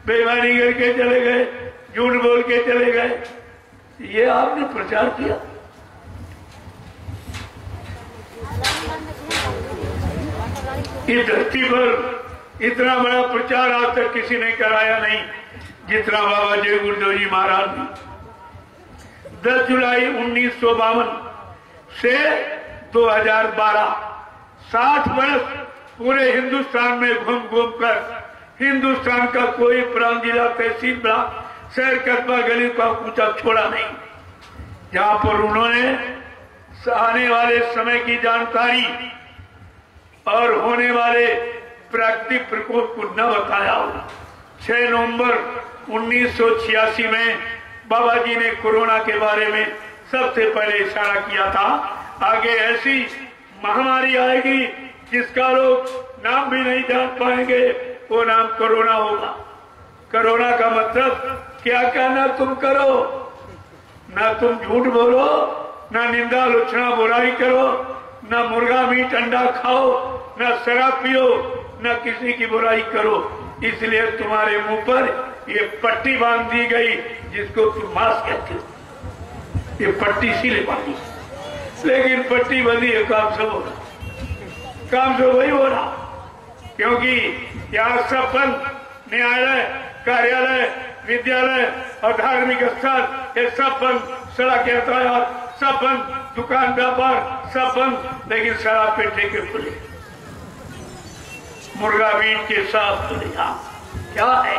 बेईमानी करके चले गए, झूठ बोल के चले गए। ये आपने प्रचार किया। इस धरती पर इतना बड़ा प्रचार आज तक किसी ने कराया नहीं जितना बाबा जय गुरुदेव जी महाराज ने। 10 जुलाई 1952 से 2012 60 वर्ष पूरे हिंदुस्तान में घूम घूम कर हिंदुस्तान का कोई प्रांत, जिला, तहसील, ब्लॉक, शहर, कस्बा, गली का पूछा छोड़ा नहीं, जहां पर उन्होंने आने वाले समय की जानकारी और होने वाले प्राकृतिक प्रकोप को न बताया हो। 6 नवंबर 1986 में बाबा जी ने कोरोना के बारे में सबसे पहले इशारा किया था। आगे ऐसी महामारी आएगी जिसका लोग नाम भी नहीं जान पाएंगे, वो नाम कोरोना होगा। कोरोना का मतलब क्या कहना तुम करो, ना तुम झूठ बोलो, ना निंदा आलोचना बुराई करो, ना मुर्गा मीट अंडा खाओ, ना शराब पियो, ना किसी की बुराई करो। इसलिए तुम्हारे मुंह पर ये पट्टी बांध दी गई जिसको तुम मास्क कहते हो। ये पट्टी इसीलिए बांधी, लेकिन पट्टी बंधी है, काम सब हो रहा, काम सब वही हो रहा, क्योंकि यहाँ सब बंद, न्यायालय, कार्यालय, विद्यालय और धार्मिक स्थल ये सब बंद, सड़क यातायात सब बंद, दुकान व्यापार सब बंद, लेकिन शराब पे ठेके खुले, मुर्गा मीट के साथ खुले। क्या है?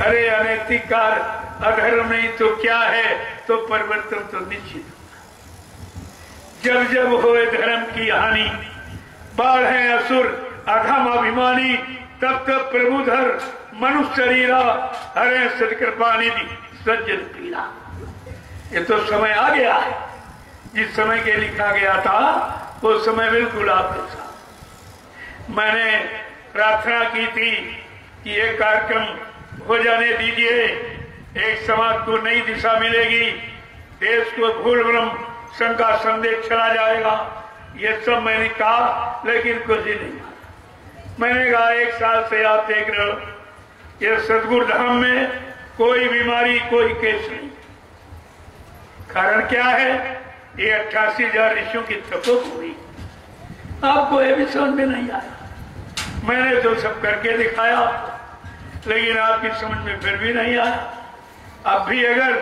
अरे अनैतिक कार्य, अधर्म नहीं तो क्या है? तो परिवर्तन तो निश्चित। जब जब होए धर्म की हानि, बाढ़ असुर अधम अभिमानी, तब तब प्रभुधर मनुष्य शरीरा, हरे सदकृपा निधि सज्जन पीरा। ये तो समय आ गया है, जिस समय के लिखा गया था वो समय बिल्कुल आपके साथ। मैंने प्रार्थना की थी कि ये कार्यक्रम हो जाने दीजिए, एक समाज को नई दिशा मिलेगी, देश को भूल भ्रम शंका संदेश चला जाएगा। ये सब मैंने कहा, लेकिन कुछ ही नहीं। मैंने कहा 1 साल से आप देख रहे हो, ये सतगुरु धाम में कोई बीमारी, कोई केस नहीं। कारण क्या है? ये 88,000 ऋषियों की तपस्या हुई। आपको ये भी समझ में नहीं आया। मैंने तो सब करके दिखाया, लेकिन आपकी समझ में फिर भी नहीं आया। अब भी अगर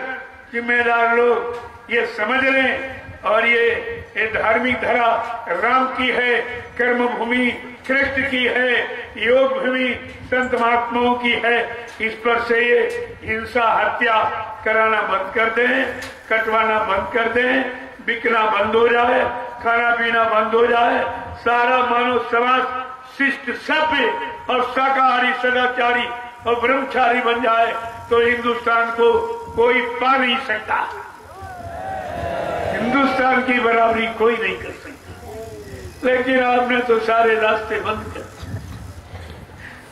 जिम्मेदार लोग ये समझ लें और ये धार्मिक धरा राम की है, कर्म भूमि कृष्ण की है, योग भूमि संत महात्माओं की है, इस पर से ये हिंसा हत्या कराना बंद कर दें, कटवाना बंद कर दें, बिकना बंद हो जाए, खाना पीना बंद हो जाए, सारा मानव समाज शिष्ट सभ्य और शाकाहारी सदाचारी और ब्रह्मचारी बन जाए तो हिंदुस्तान को कोई पा नहीं सकता। हिंदुस्तान की बराबरी कोई नहीं कर सकता। लेकिन आपने तो सारे रास्ते बंद कर दिए।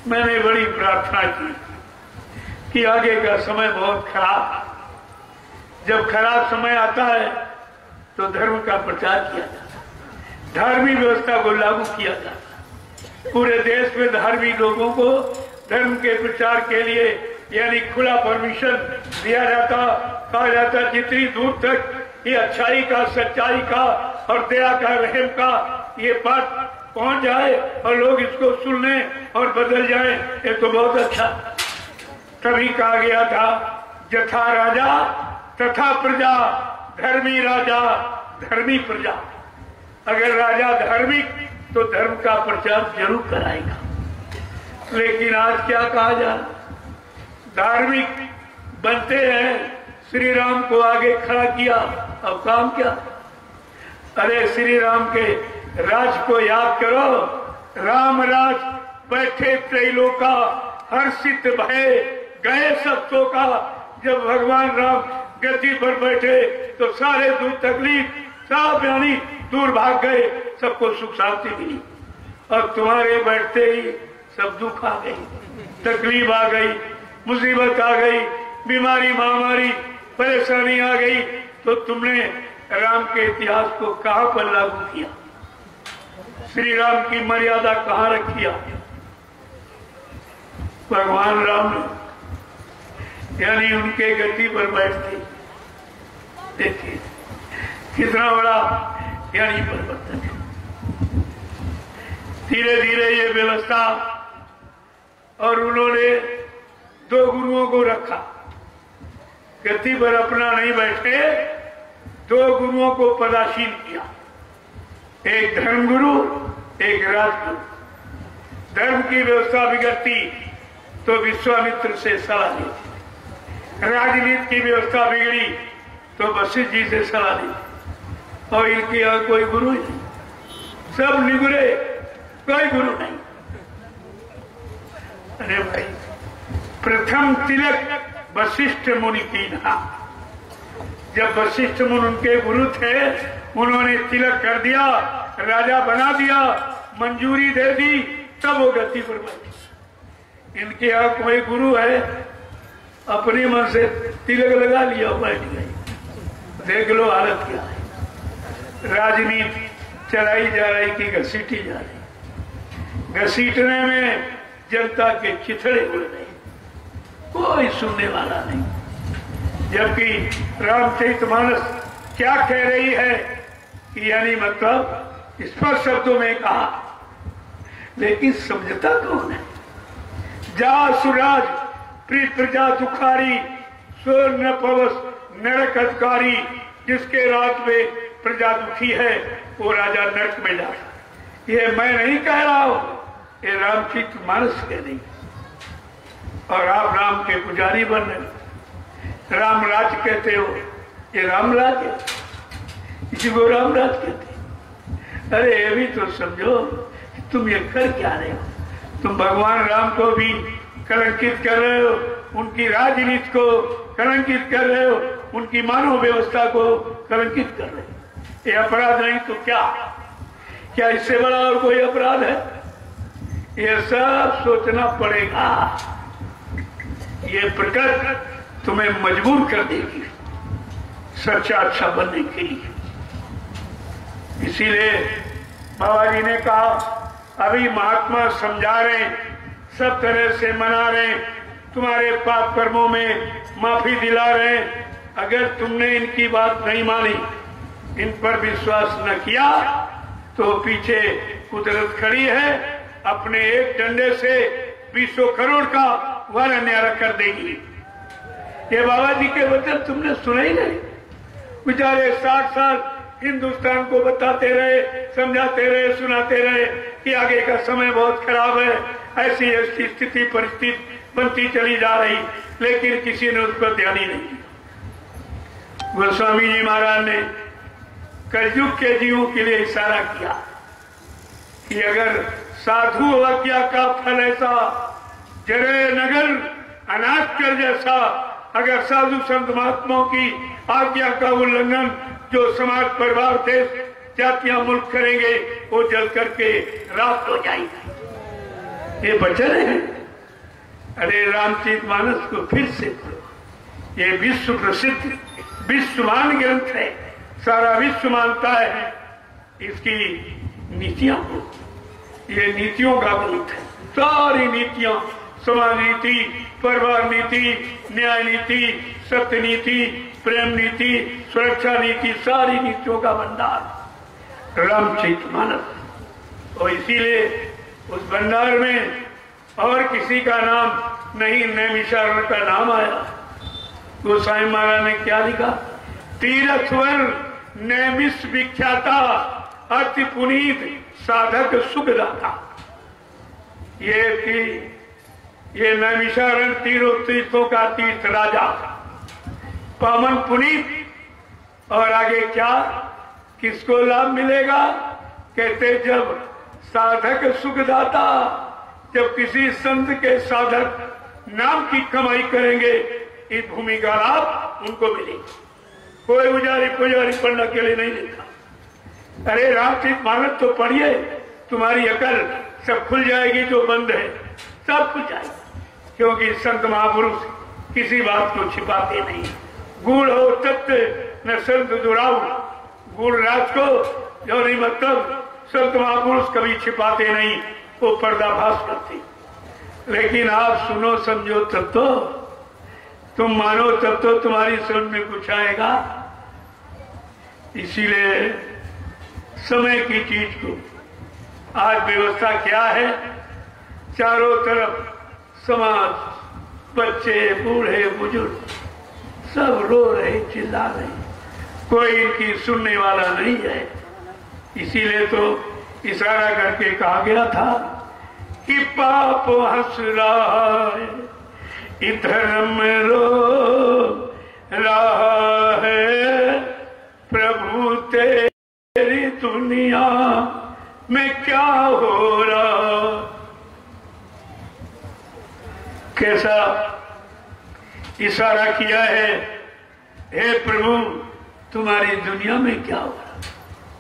मैंने बड़ी प्रार्थना की कि आगे का समय बहुत खराब है। जब खराब समय आता है तो धर्म का प्रचार किया जाता है, धार्मिक व्यवस्था को लागू किया जाता है। पूरे देश में धार्मिक लोगों को धर्म के प्रचार के लिए यानी खुला परमिशन दिया जाता। कहा जाता जितनी दूर तक ये अच्छाई का, सच्चाई का और दया का, रहम का ये बात पहुंच जाए और लोग इसको सुन लें और बदल जाए, ये तो बहुत अच्छा। तभी कहा गया था यथा राजा तथा प्रजा, धर्मी राजा धर्मी प्रजा। अगर राजा धार्मिक तो धर्म का प्रचार जरूर कराएगा। लेकिन आज क्या कहा जाए, धार्मिक बनते हैं, श्री राम को आगे खड़ा किया, अब काम क्या? अरे श्री राम के राज को याद करो। राम राज बैठे त्रैलोका, हर्षित भय गए सब शोका। जब भगवान राम गद्दी पर बैठे तो सारे दुख तकलीफ सब यानी दूर भाग गए, सबको सुख शांति मिली। और तुम्हारे बैठते ही सब दुख आ गई, तकलीफ आ गई, मुसीबत आ गई, बीमारी महामारी परेशानी आ गई, तो तुमने राम के इतिहास को कहां पर लागू किया? श्री राम की मर्यादा कहां रखी? भगवान राम ने यानी उनके गद्दी पर बैठते, देखिए कितना बड़ा यानी परिवर्तन है। धीरे धीरे ये व्यवस्था, और उन्होंने 2 गुरुओं को रखा, गद्दी पर अपना नहीं बैठे, 2 गुरुओं को पदासीन किया, एक धर्म गुरु, एक राजगुरु। धर्म की व्यवस्था बिगड़ती तो विश्वामित्र से सलाह ली, राजनीति की व्यवस्था बिगड़ी तो वशिष्ठ जी से सलाह ली, और इनके यहाँ कोई गुरु नहीं, सब निगुरे, कोई गुरु नहीं। अरे भाई प्रथम तिलक वशिष्ठ मुनि की ना। जब वशिष्ठ मुनि उनके गुरु थे, उन्होंने तिलक कर दिया, राजा बना दिया, मंजूरी दे दी, तब वो गद्दी पर बैठे। इनके यहाँ कोई गुरु है, अपने मन से तिलक लगा लिया, बैठ गए। देख लो हालत क्या है। राजनीति चलाई जा रही कि घसीटी जा रही। घसीटने में जनता के चिथड़े उड़ रहे, कोई सुनने वाला नहीं। जबकि रामचरितमानस क्या कह रही है कि यानी मतलब स्पष्ट शब्दों में कहा, लेकिन समझता कौन है। जा सुराज प्रीत प्रजा दुखारी, स्वर्ण पवस नरक अधिकारी। जिसके राज में प्रजा दुखी है वो राजा नरक में जाता। ये मैं नहीं कह रहा हूं, ये रामचरितमानस कह रही। और आप राम के पुजारी बन रहे, राम राज कहते हो, ये राम राज है, इसी को राम राज कहते। अरे ये भी तो समझो, तुम ये कर क्या रहे हो। तुम भगवान राम को भी कलंकित कर रहे हो, उनकी राजनीति को कलंकित कर रहे हो, उनकी मानव व्यवस्था को कलंकित कर रहे हो। ये अपराध नहीं तो क्या इससे बड़ा और कोई अपराध है। ये सब सोचना पड़ेगा। ये प्रकृति तुम्हें मजबूर कर देगी सच्चा अच्छा बनने के लिए। इसीलिए बाबा जी ने कहा, अभी महात्मा समझा रहे, सब तरह से मना रहे, तुम्हारे पाप कर्मों में माफी दिला रहे। अगर तुमने इनकी बात नहीं मानी, इन पर विश्वास न किया, तो पीछे कुदरत खड़ी है, अपने एक डंडे से 200 करोड़ का वार न्यारा कर देगी। ये बाबा जी के वचन तुमने सुने ही नहीं। बेचारे 60 साल हिंदुस्तान को बताते रहे, समझाते रहे, सुनाते रहे कि आगे का समय बहुत खराब है, ऐसी ऐसी स्थिति परिस्थिति बनती चली जा रही, लेकिन किसी ने उस पर ध्यान ही नहीं दिया। गोस्वामी जी महाराज ने कलयुग के जीवों के लिए इशारा किया कि अगर साधु आज्ञा का फल ऐसा, जरे नगर अनाथ कर जैसा, अगर साधु संत महात्माओं की आज्ञा का उल्लंघन जो समाज परिवार देश जातियां मुल्क करेंगे, वो जल करके राख हो जाएगी। ये वचन है। अरे रामचरितमानस को फिर से पढ़ो। ये विश्व प्रसिद्ध विश्वमान ग्रंथ है, सारा विश्व मानता है इसकी नीतियों को। ये नीतियों का ग्रंथ है। सारी नीतियां, समाज नीति, परिवार नीति, न्याय नीति, सत्य नीति, प्रेम नीति, सुरक्षा नीति, सारी नीतियों का भंडार रामचरितमानस। और इसीलिए उस भंडार में और किसी का नाम नहीं, नैमिषारण्य का नाम आया। गोसाई महाराज ने क्या लिखा, तीर्थवर नैमिष विख्याता, अति पुनीत साधक सुखदाता। ये नैमिषारण्य तीर्थों का तीर्थ राजा, पावन पुनीत। और आगे क्या, किसको लाभ मिलेगा, कहते जब साधक सुखदाता, जब किसी संत के साधक नाम की कमाई करेंगे, इस भूमि का लाभ उनको मिलेगा। कोई पुजारी पढ़ने के लिए नहीं देता। अरे रामचरितमानस तो पढ़िए, तुम्हारी अकल सब खुल जाएगी, जो बंद है सब खुल जाएगा। क्योंकि संत महापुरुष किसी बात को छिपाते नहीं। गुड़ हो तत्व न संत दुराऊ, गुड़ राज को जो नहीं मतलब संत महापुरुष कभी छिपाते नहीं, वो पर्दाफाश करते। लेकिन आप सुनो समझो तब तो, तुम मानो तब तो तुम्हारी समझ में कुछ आएगा। इसीलिए समय की चीज को, आज व्यवस्था क्या है, चारों तरफ समाज, बच्चे, बूढ़े, बुजुर्ग सब रो रहे, चिल्ला रहे, कोई इनकी सुनने वाला नहीं है। इसीलिए तो इशारा करके कहा गया था कि पाप हंस रहा है, धर्म रो रहा है, प्रभु तेरी दुनिया में क्या हो रहा। कैसा इशारा किया है, हे प्रभु तुम्हारी दुनिया में क्या हो रहा,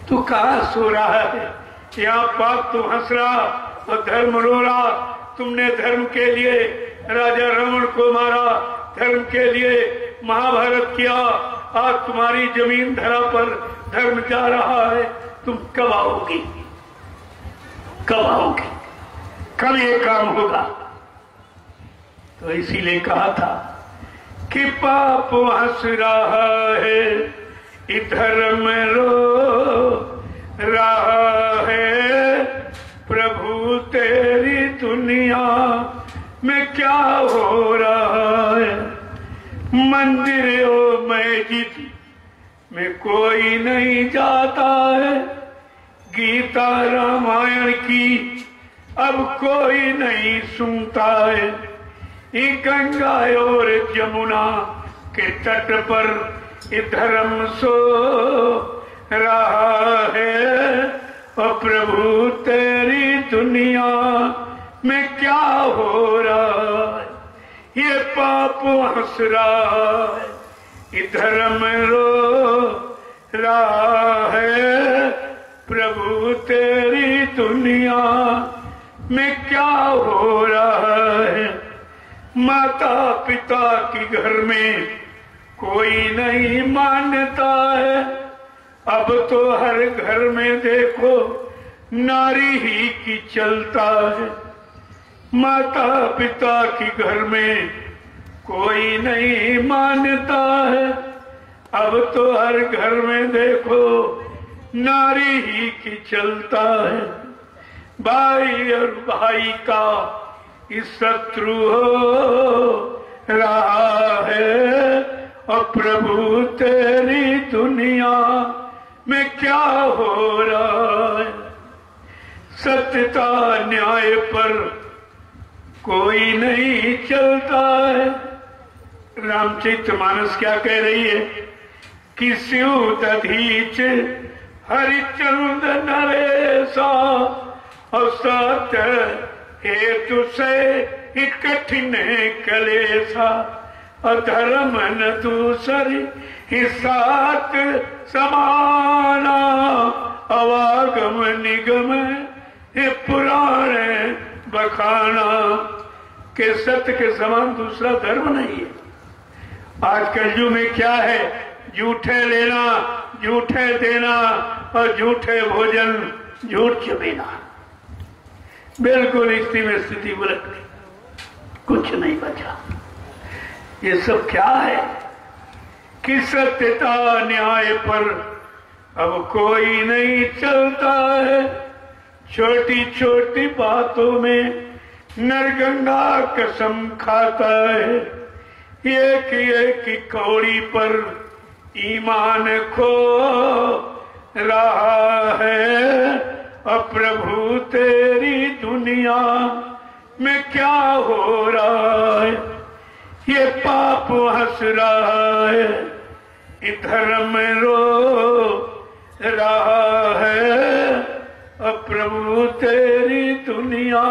तू कहाँ सो रहा है? यहाँ पाप तो हंस रहा और धर्म रो रहा। तुमने धर्म के लिए राजा रावण को मारा, धर्म के लिए महाभारत किया, आज तुम्हारी जमीन धरा पर धर्म जा रहा है। तुम कब आओगी? कब आओगी? कब ये काम होगा? तो इसीलिए कहा था कि पाप हंस रहा है, इधर में रो रहा है, प्रभु तेरी दुनिया में क्या हो रहा है? मंदिरों मस्जिद में कोई नहीं जाता है, गीता रामायण की अब कोई नहीं सुनता है। ये गंगा और यमुना के तट पर धर्म सो रहा है, और प्रभु तेरी दुनिया में क्या हो रहा है? ये पाप हंस रहा है, इधर में रो रहा है, प्रभु तेरी दुनिया में क्या हो रहा है? माता पिता की घर में कोई नहीं मानता है, अब तो हर घर में देखो नारी ही की चलता है। माता पिता की घर में कोई नहीं मानता है, अब तो हर घर में देखो नारी ही की चलता है। भाई और भाई का शत्रु हो रहा है, और प्रभु तेरी दुनिया में क्या हो रहा है? सत्यता न्याय पर कोई नहीं चलता है। रामचरितमानस क्या कह रही है कि शिव दधीच हरिचंद्र नरेशा, और सत्य हेतु से कठिन कलेसा, अधर्म न दूसरी ही सात समाना, अवागम निगम ये पुराण बखाना के सत्य के समान दूसरा धर्म नहीं है। आज कलयुग में क्या है? झूठे लेना, झूठे देना और झूठे भोजन, झूठ चबेना। बिल्कुल इसी में स्थिति उलट गई, कुछ नहीं बचा। ये सब क्या है कि सत्यता न्याय पर अब कोई नहीं चलता है। छोटी छोटी बातों में नरगंगा कसम खाता है, एक एक कौड़ी पर ईमान खो रहा है, और प्रभु तेरी दुनिया में क्या हो रहा है? ये पाप हंस रहा है, इधर में रो रहा है, और प्रभु तेरी दुनिया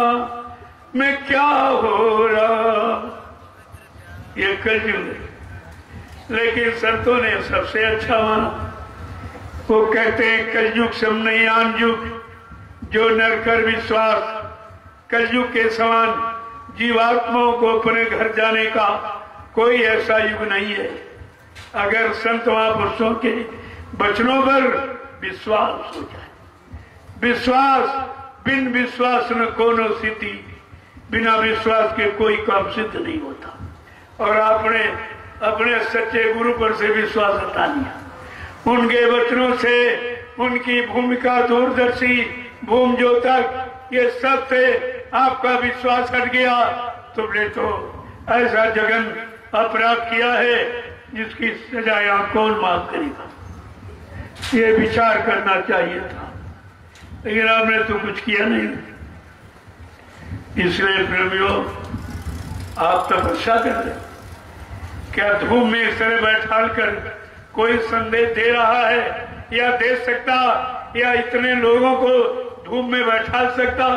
में क्या हो रहा? ये कलयुग है, लेकिन संतों ने सबसे अच्छा माना। वो कहते हैं कलयुग सम नहीं आन युग, जो नर कर विश्वास। कलयुग के समान जीवात्माओं को अपने घर जाने का कोई ऐसा युग नहीं है। अगर संत महापुरुषों के वचनों पर विश्वास हो जाए। विश्वास, बिन विश्वास न कोनो सिद्धि, बिना विश्वास के कोई काम सिद्ध नहीं होता। और आपने अपने सच्चे गुरु पर से विश्वास हटा लिया, उनके वचनों से उनकी भूमिका दूरदर्शी, भूम ज्योतक, ये सब से आपका विश्वास हट गया। तुमने तो ऐसा जघन अपराध किया है जिसकी सजा यहाँ कौन माफ करेगा? ये विचार करना चाहिए था, लेकिन आपने तो कुछ किया नहीं। इसलिए प्रेमियों, आप तपस्या कर रहे, क्या धूम में इस तरह बैठाल कर कोई संदेश दे रहा है या दे सकता, या इतने लोगों को धूम में बैठा सकता?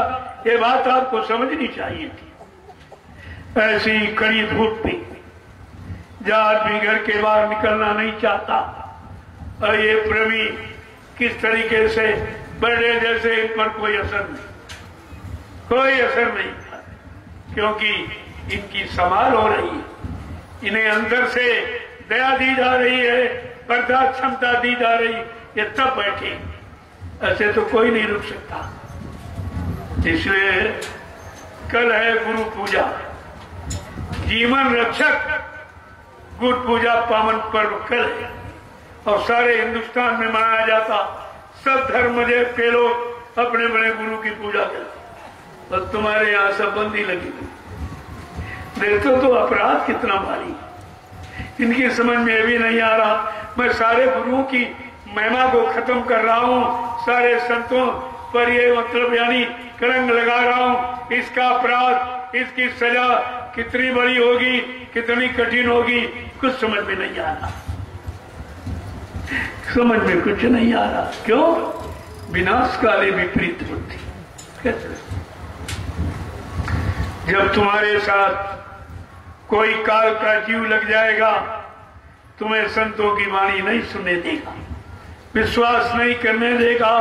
ये बात आपको समझनी चाहिए थी। ऐसी कड़ी धूप में जहाज भी घर के बाहर निकलना नहीं चाहता। और ये प्रेमी किस तरीके से बड़े जैसे इन पर कोई असर नहीं था, क्योंकि इनकी संभाल हो रही है, इन्हें अंदर से दया दी जा रही है, बर्दाश्त क्षमता दी जा रही, ये तब बैठे। ऐसे तो कोई नहीं रुक सकता। इसलिए कल है गुरु पूजा, जीवन रक्षक गुरु पूजा पावन पर्व कल है और सारे हिंदुस्तान में मनाया जाता। सब धर्म के लोग अपने बड़े गुरु की पूजा करते और तुम्हारे यहाँ सब बंदी लगी हुई। देखो तो अपराध कितना भारी, इनकी समझ में भी नहीं आ रहा। मैं सारे गुरुओं की महिमा को खत्म कर रहा हूँ, सारे संतों पर ये मतलब यानी कलंक लगा रहा हूँ। इसका अपराध, इसकी सजा कितनी बड़ी होगी, कितनी कठिन होगी, कुछ समझ में नहीं आ रहा। समझ में कुछ नहीं आ रहा। क्यों? विनाशकाले विपरीत बुद्धि। जब तुम्हारे साथ कोई काल का जीव लग जाएगा, तुम्हें संतों की वाणी नहीं सुनने देगा, विश्वास नहीं करने देगा,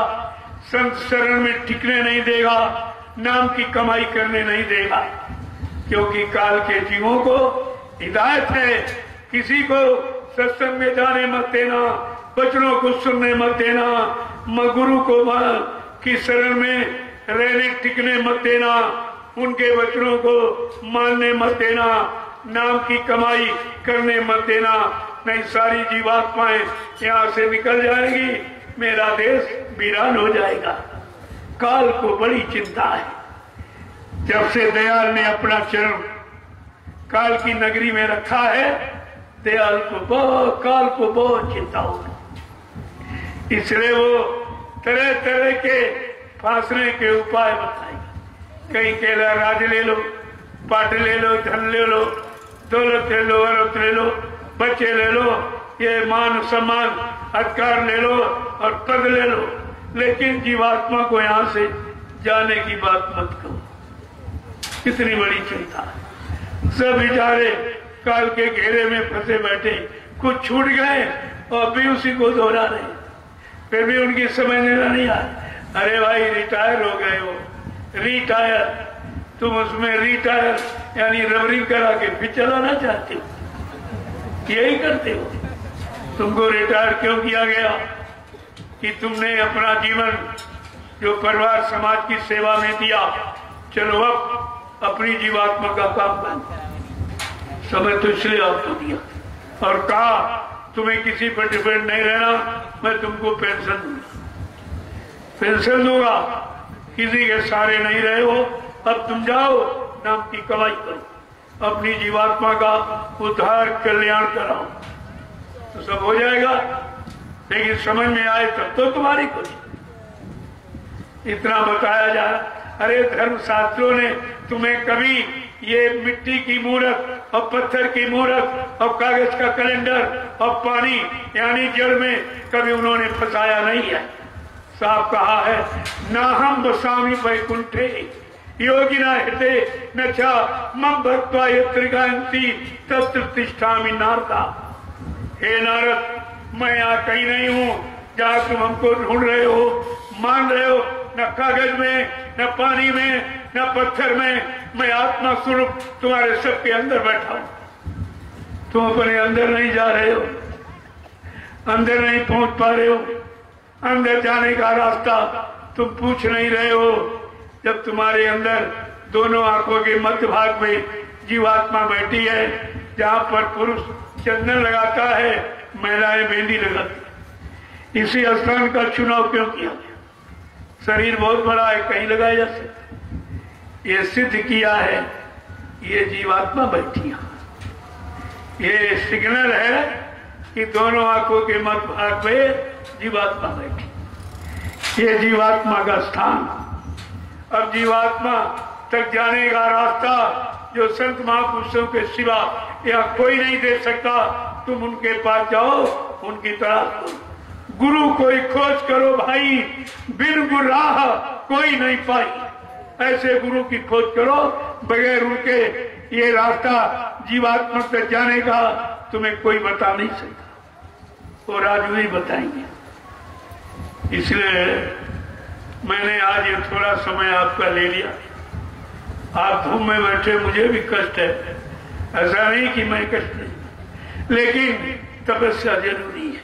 संत शरण में टिकने नहीं देगा, नाम की कमाई करने नहीं देगा। क्योंकि काल के जीवों को हिदायत है, किसी को सत्संग में जाने मत देना, वचनों को सुनने मत देना, गुरु को की शरण में रहने टिकने मत देना, उनके वचनों को मानने मत देना, नाम की कमाई करने मत देना, नहीं सारी जीवात्माएं यहाँ से निकल जाएंगी, मेरा देश वीरान हो जाएगा। काल को बड़ी चिंता है। जब से दयाल ने अपना चरण काल की नगरी में रखा है, दयाल को काल को बहुत चिंता होगी। इसलिए वो तरह तरह के फांसने के उपाय बताएगा। कहीं कहला राज ले लो, पाट ले लो, धन ले लो, दौलत ले लो, औरत ले लो, बच्चे ले लो, ये मान सम्मान अधिकार ले लो और पद ले लो, लेकिन जीवात्मा को यहाँ से जाने की बात मत करो। कितनी बड़ी चिंता है। सब बेचारे काल के घेरे में फंसे बैठे, कुछ छूट गए और भी उसी को दोहरा रहे, फिर भी उनकी समझ नहीं आ। अरे भाई रिटायर हो गए हो, रिटायर, तुम उसमें रिटायर यानी रबरिंग करा के फिर चलाना चाहते हो, यही करते हो। तुमको रिटायर क्यों किया गया? कि तुमने अपना जीवन जो परिवार समाज की सेवा में दिया, चलो अब अपनी जीवात्मा का काम कर। समय तो इसलिए आपको दिया और कहा तुम्हें किसी पर डिपेंड नहीं रहना, मैं तुमको पेंशन दूंगा, किसी के सहारे नहीं रहे हो, अब तुम जाओ नाम की कमाई करो, अपनी जीवात्मा का उद्धार कल्याण कराओ, तो सब हो जाएगा। लेकिन समझ में आए तब तो तुम्हारी कुछ इतना बताया जा रहा। अरे धर्म शास्त्रों ने तुम्हें कभी ये मिट्टी की मूर्त और पत्थर की मूर्त और कागज का कैलेंडर और पानी यानी जल में कभी उन्होंने फंसाया नहीं है। साफ कहा है, ना हम बसामी वैकुंठे योगिना हृदय न चा मम भक्त्वा यत्रिकांति तत्र तिष्ठामि नारदा। हे नारद, मैं यहाँ कहीं नहीं हूँ जहाँ तुम हमको ढूंढ रहे हो, मान रहे हो, न कागज में, न पानी में, न पत्थर में, मैं आत्मा स्वरूप तुम्हारे सबके अंदर बैठा हूँ। तुम अपने अंदर नहीं जा रहे हो, अंदर नहीं पहुंच पा रहे हो, अंदर जाने का रास्ता तुम पूछ नहीं रहे हो। जब तुम्हारे अंदर दोनों आंखों के मध्य भाग में जीवात्मा बैठी है, जहाँ पर पुरुष चंदन लगाता है, महिलाएं मेहंदी लगाती, इसी स्थान का चुनाव क्यों किया गया? शरीर बहुत बड़ा है, कहीं लगाया जा सकता। ये सिद्ध किया है, ये जीवात्मा बैठी है, ये सिग्नल है कि दोनों आंखों के मध्य भाग में जीवात्मा बैठी। ये जीवात्मा का स्थान। अब जीवात्मा तक जाने का रास्ता जो संत महापुरुषों के सिवा यहाँ कोई नहीं दे सकता। तुम उनके पास जाओ, उनकी तलाश करो, गुरु कोई खोज करो भाई, बिन गुराह कोई नहीं पाई। ऐसे गुरु की खोज करो, बगैर उनके ये रास्ता जीवात्मा तक जाने का तुम्हें कोई बता नहीं सकता, और आज वही बताएंगे। इसलिए मैंने आज ये थोड़ा समय आपका ले लिया। आप धूम में बैठे, मुझे भी कष्ट है, ऐसा नहीं कि मैं कष्ट नहीं, लेकिन तपस्या जरूरी है,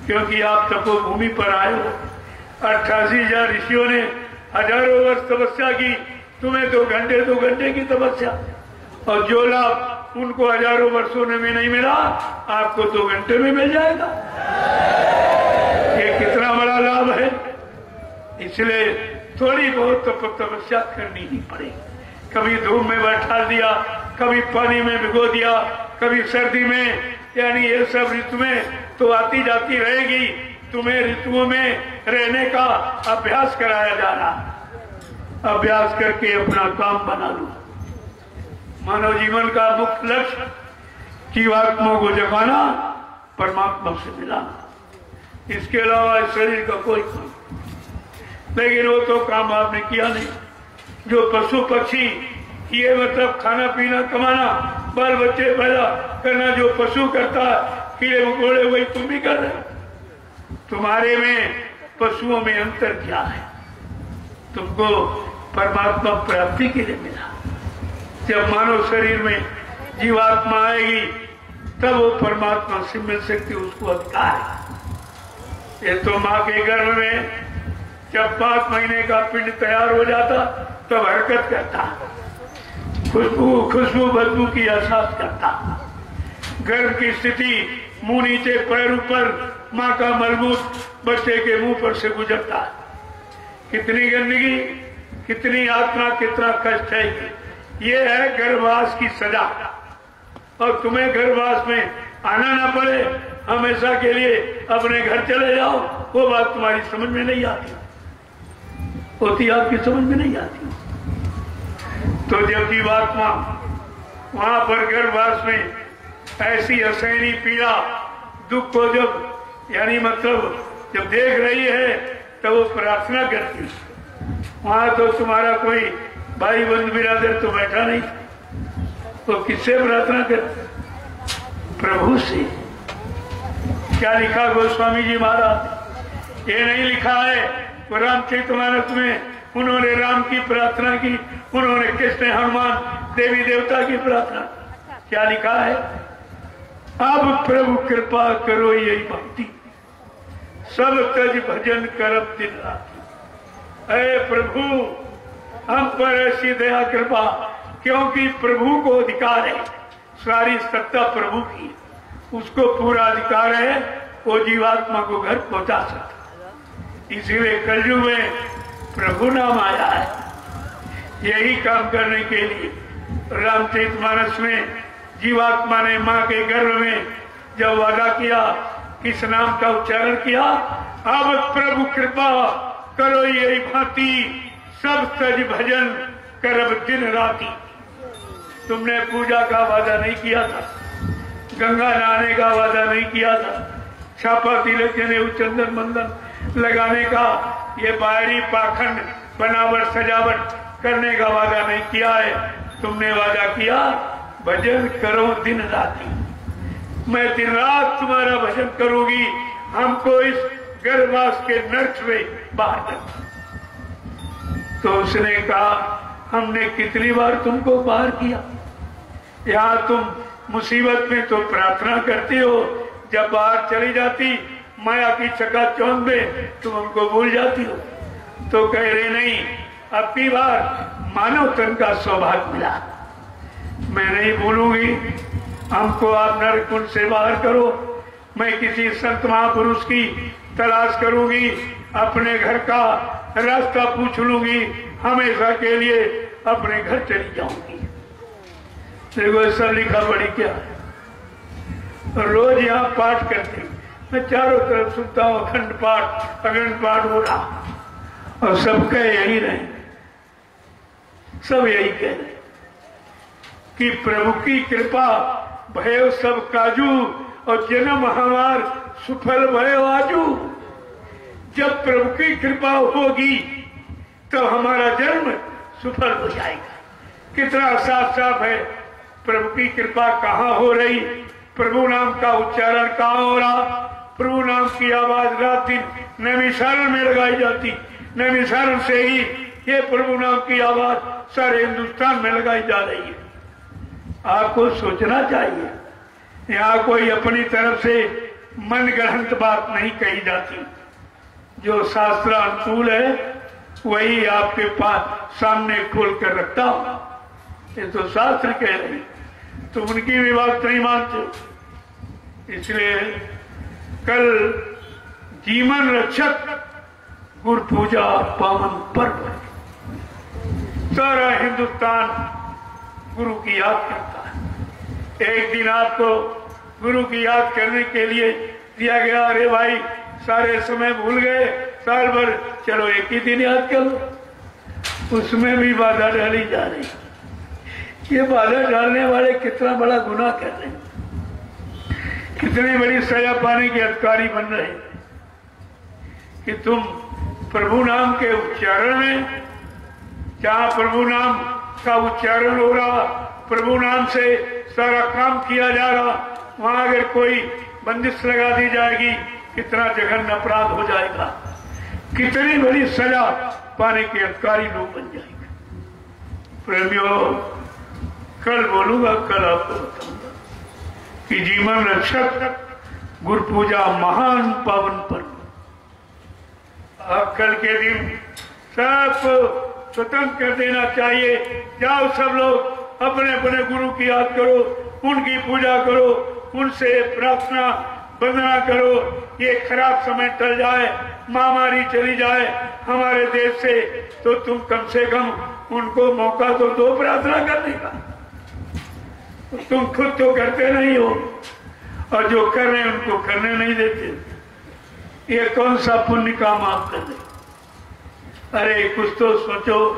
क्योंकि आप तपोभूमि पर आए हो। 88,000 ऋषियों ने हजारों वर्ष तपस्या की, तुम्हें 2 घंटे की तपस्या, और जो लाभ उनको हजारों वर्षों में नहीं मिला, आपको 2 घंटे में मिल जाएगा। ये कितना बड़ा लाभ है। इसलिए थोड़ी बहुत तपस्या करनी ही पड़ेगी। कभी धूप में बैठा दिया, कभी पानी में भिगो दिया, कभी सर्दी में, यानी ये सब ऋतु में तो आती जाती रहेगी। तुम्हें ऋतुओं में रहने का अभ्यास कराया जा रहा। अभ्यास करके अपना काम बना लो। मानव जीवन का मुख्य लक्ष्य जीवात्मा को जगाना, परमात्मा से मिलाना। इसके अलावा इस शरीर का कोई काम, लेकिन वो तो काम आपने किया नहीं। जो पशु पक्षी, ये मतलब खाना पीना कमाना, बाल बच्चे पैदा करना जो पशु करता है, कीड़े मकोड़े, वही तुम भी कर रहे हो। तुम्हारे में पशुओं में अंतर क्या है? तुमको परमात्मा प्राप्ति के लिए मिला। जब मानव शरीर में जीवात्मा आएगी, तब वो परमात्मा से मिल सकती, उसको अधिकार है। ये तो माँ के गर्भ में जब 5 महीने का पिंड तैयार हो जाता, तब हरकत करता, खुशबू बदबू की एहसास करता। गर्भ की स्थिति, मुंह नीचे पैर ऊपर, माँ का मलमूत्र बच्चे के मुंह पर से गुजरता। कितनी गंदगी, कितनी यातना, कितना कष्ट है। ये है गर्भवास की सजा। और तुम्हें गर्भवास में आना ना पड़े, हमेशा के लिए अपने घर चले जाओ, वो बात तुम्हारी समझ में नहीं आती होती, आपकी समझ में नहीं आती। तो जब जीवात्मा वहां पर गर्भवास में ऐसी असहनीय पीड़ा, दुख को जब, यानी मतलब जब देख रही है, तो वो प्रार्थना करती। वहां तो तुम्हारा कोई भाई बंधु बिरादर तो बैठा नहीं, तो किससे प्रार्थना करती? प्रभु से। क्या लिखा गोस्वामी जी महाराज? ये नहीं लिखा है वो रामचरितमानस में उन्होंने राम की प्रार्थना की, उन्होंने कृष्ण, हनुमान, देवी देवता की प्रार्थना। क्या लिखा है? अब प्रभु कृपा करो यही भक्ति, सब तज भजन करब दिन रात। अरे प्रभु, हम पर ऐसी दया कृपा, क्योंकि प्रभु को अधिकार है, सारी सत्ता प्रभु की, उसको पूरा अधिकार है, वो जीवात्मा को घर पहुंचा सकता। इसीलिए कलयुग में प्रभु नाम आया है, यही काम करने के लिए। रामचरितमानस में जीवात्मा ने मां के गर्भ में जब वादा किया, किस नाम का उच्चारण किया? अब प्रभु कृपा करो यही भांति, सब तज भजन करब दिन राती। तुमने पूजा का वादा नहीं किया था, गंगा नहाने का वादा नहीं किया था, छापा तिलक जनेऊ चंदन मंदन लगाने का, ये बाहरी पाखंड बनावट सजावट करने का वादा नहीं किया है। तुमने वादा किया भजन करो दिन राती, मैं दिन रात तुम्हारा भजन करूंगी, हमको इस गर्भवास के नर्क में बाहर कर। तो उसने कहा, हमने कितनी बार तुमको बाहर किया? यहाँ तुम मुसीबत में तो प्रार्थना करती हो, जब बाहर चली जाती माया की चकाचौंध में तुम हमको भूल जाती हो। तो कह रहे नहीं, अब की बार मानव तन का सौभाग्य मिला, मैं नहीं भूलूंगी, हमको आप नरकुंड से बाहर करो, मैं किसी संत महापुरुष की तलाश करूंगी, अपने घर का रास्ता पूछ लूंगी, हमेशा के लिए अपने घर चली जाऊंगी। देखो सब लिखा पड़ी क्या है। रोज यहाँ पाठ करते, मैं चारों तरफ सुनता हूँ, अखंड पाठ, अखंड पाठ हो रहा, और सब कह यही रहे, सब यही कह रहे कि प्रभु की कृपा भयो सब काजू, और जन्म हमार सुफल भयो आजू। जब प्रभु की कृपा होगी तो हमारा जन्म सुफल हो जाएगा। कितना साफ साफ है, प्रभु की कृपा कहाँ हो रही? प्रभु नाम का उच्चारण कहाँ हो रहा? प्रभु नाम की आवाज रात दिन नैमिषारण में लगाई जाती, नैमिषारण से ही ये प्रभु नाम की आवाज सारे हिंदुस्तान में लगाई जा रही है। आपको सोचना चाहिए, यहाँ कोई अपनी तरफ से मनगढ़ंत बात नहीं कही जाती। जो शास्त्र अनुकूल है वही आपके पास सामने खोल कर रखता हूं। ये तो शास्त्र कह रहे, तो उनकी भी बात नहीं मानते। इसलिए कल जीवन रक्षक गुरु पूजा पावन पर्व, सारा हिंदुस्तान गुरु की याद करता है। एक दिन आपको गुरु की याद करने के लिए दिया गया, अरे भाई सारे समय भूल गए, साल भर चलो एक ही दिन याद करो, उसमें भी बाधा डाली जा रही। ये बाधा डालने वाले कितना बड़ा गुनाह कर रहे हैं, कितनी बड़ी सजा पाने के अधिकारी बन रहे हैं कि तुम प्रभु नाम के उच्चारण में, जहां प्रभु नाम का उच्चारण हो रहा, प्रभु नाम से सारा काम किया जा रहा, वहां अगर कोई बंदिश लगा दी जाएगी, कितना जघन्य अपराध हो जाएगा, कितनी बड़ी सजा पाने के अधिकारी लोग बन जाएंगे। प्रेमियों, कल बोलूंगा, कल आपको बताऊंगा कि जीवन रक्षक गुरु पूजा महान पावन पर्व। कल के दिन सबको स्वतंत्र कर देना चाहिए। जाओ सब लोग अपने अपने गुरु की याद करो, उनकी पूजा करो, उनसे प्रार्थना वंदना करो। ये खराब समय टल जाए, महामारी चली जाए हमारे देश से, तो तुम कम से कम उनको मौका तो दो प्रार्थना करने का। तुम खुद तो करते नहीं हो, और जो कर रहे हैं उनको करने नहीं देते। ये कौन सा पुण्य काम आप कर रहे? अरे कुछ तो सोचो,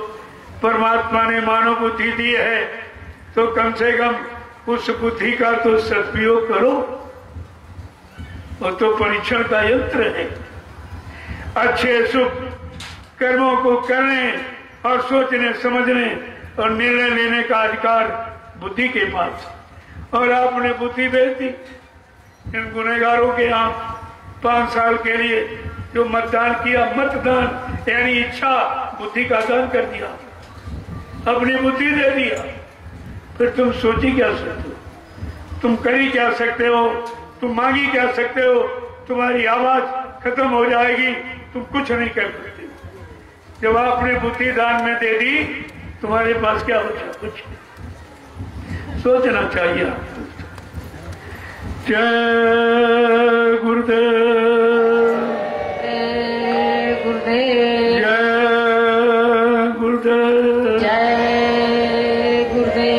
परमात्मा ने मानव बुद्धि दी है, तो कम से कम उस बुद्धि का तो सदुपयोग करो। वो तो परीक्षण का यंत्र है। अच्छे शुभ कर्मों को करने और सोचने समझने और निर्णय लेने का अधिकार बुद्धि के पास, और आपने बुद्धि भेज दी इन गुनहगारों के यहाँ 5 साल के लिए जो मतदान किया, मतदान यानी इच्छा बुद्धि का दान कर दिया, अपनी बुद्धि दे दिया। फिर तुम सोची क्या सकते हो, तुम करी क्या सकते हो, तुम मांगी क्या सकते हो? तुम्हारी आवाज खत्म हो जाएगी, तुम कुछ नहीं कर सकते। जब आपने बुद्धि दान में दे दी, तुम्हारे पास क्या बचा? कुछ सोचना चाहिए आपको। जय गुरुदेव, जय गुरुदेव, जय गुरुदेव, जय गुरुदेव,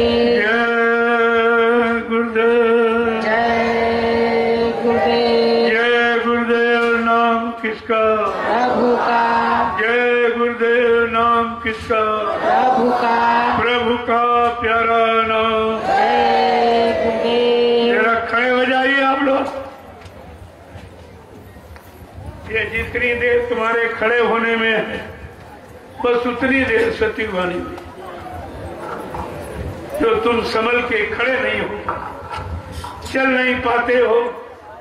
जय गुरुदेव, जय गुरुदेव। जय गुरुदेव नाम किसका? प्रभु का, जय गुरुदेव नाम किसका? प्रभु का, प्रभु का प्यारा नाम। जय गुरुदेव। जरा खड़े हो जाइए आप लोग। ये जितनी देर तुम्हारे खड़े होने में है, बस उतनी देर सत्यवाणी में। जो तुम संभल के खड़े नहीं हो, चल नहीं पाते हो,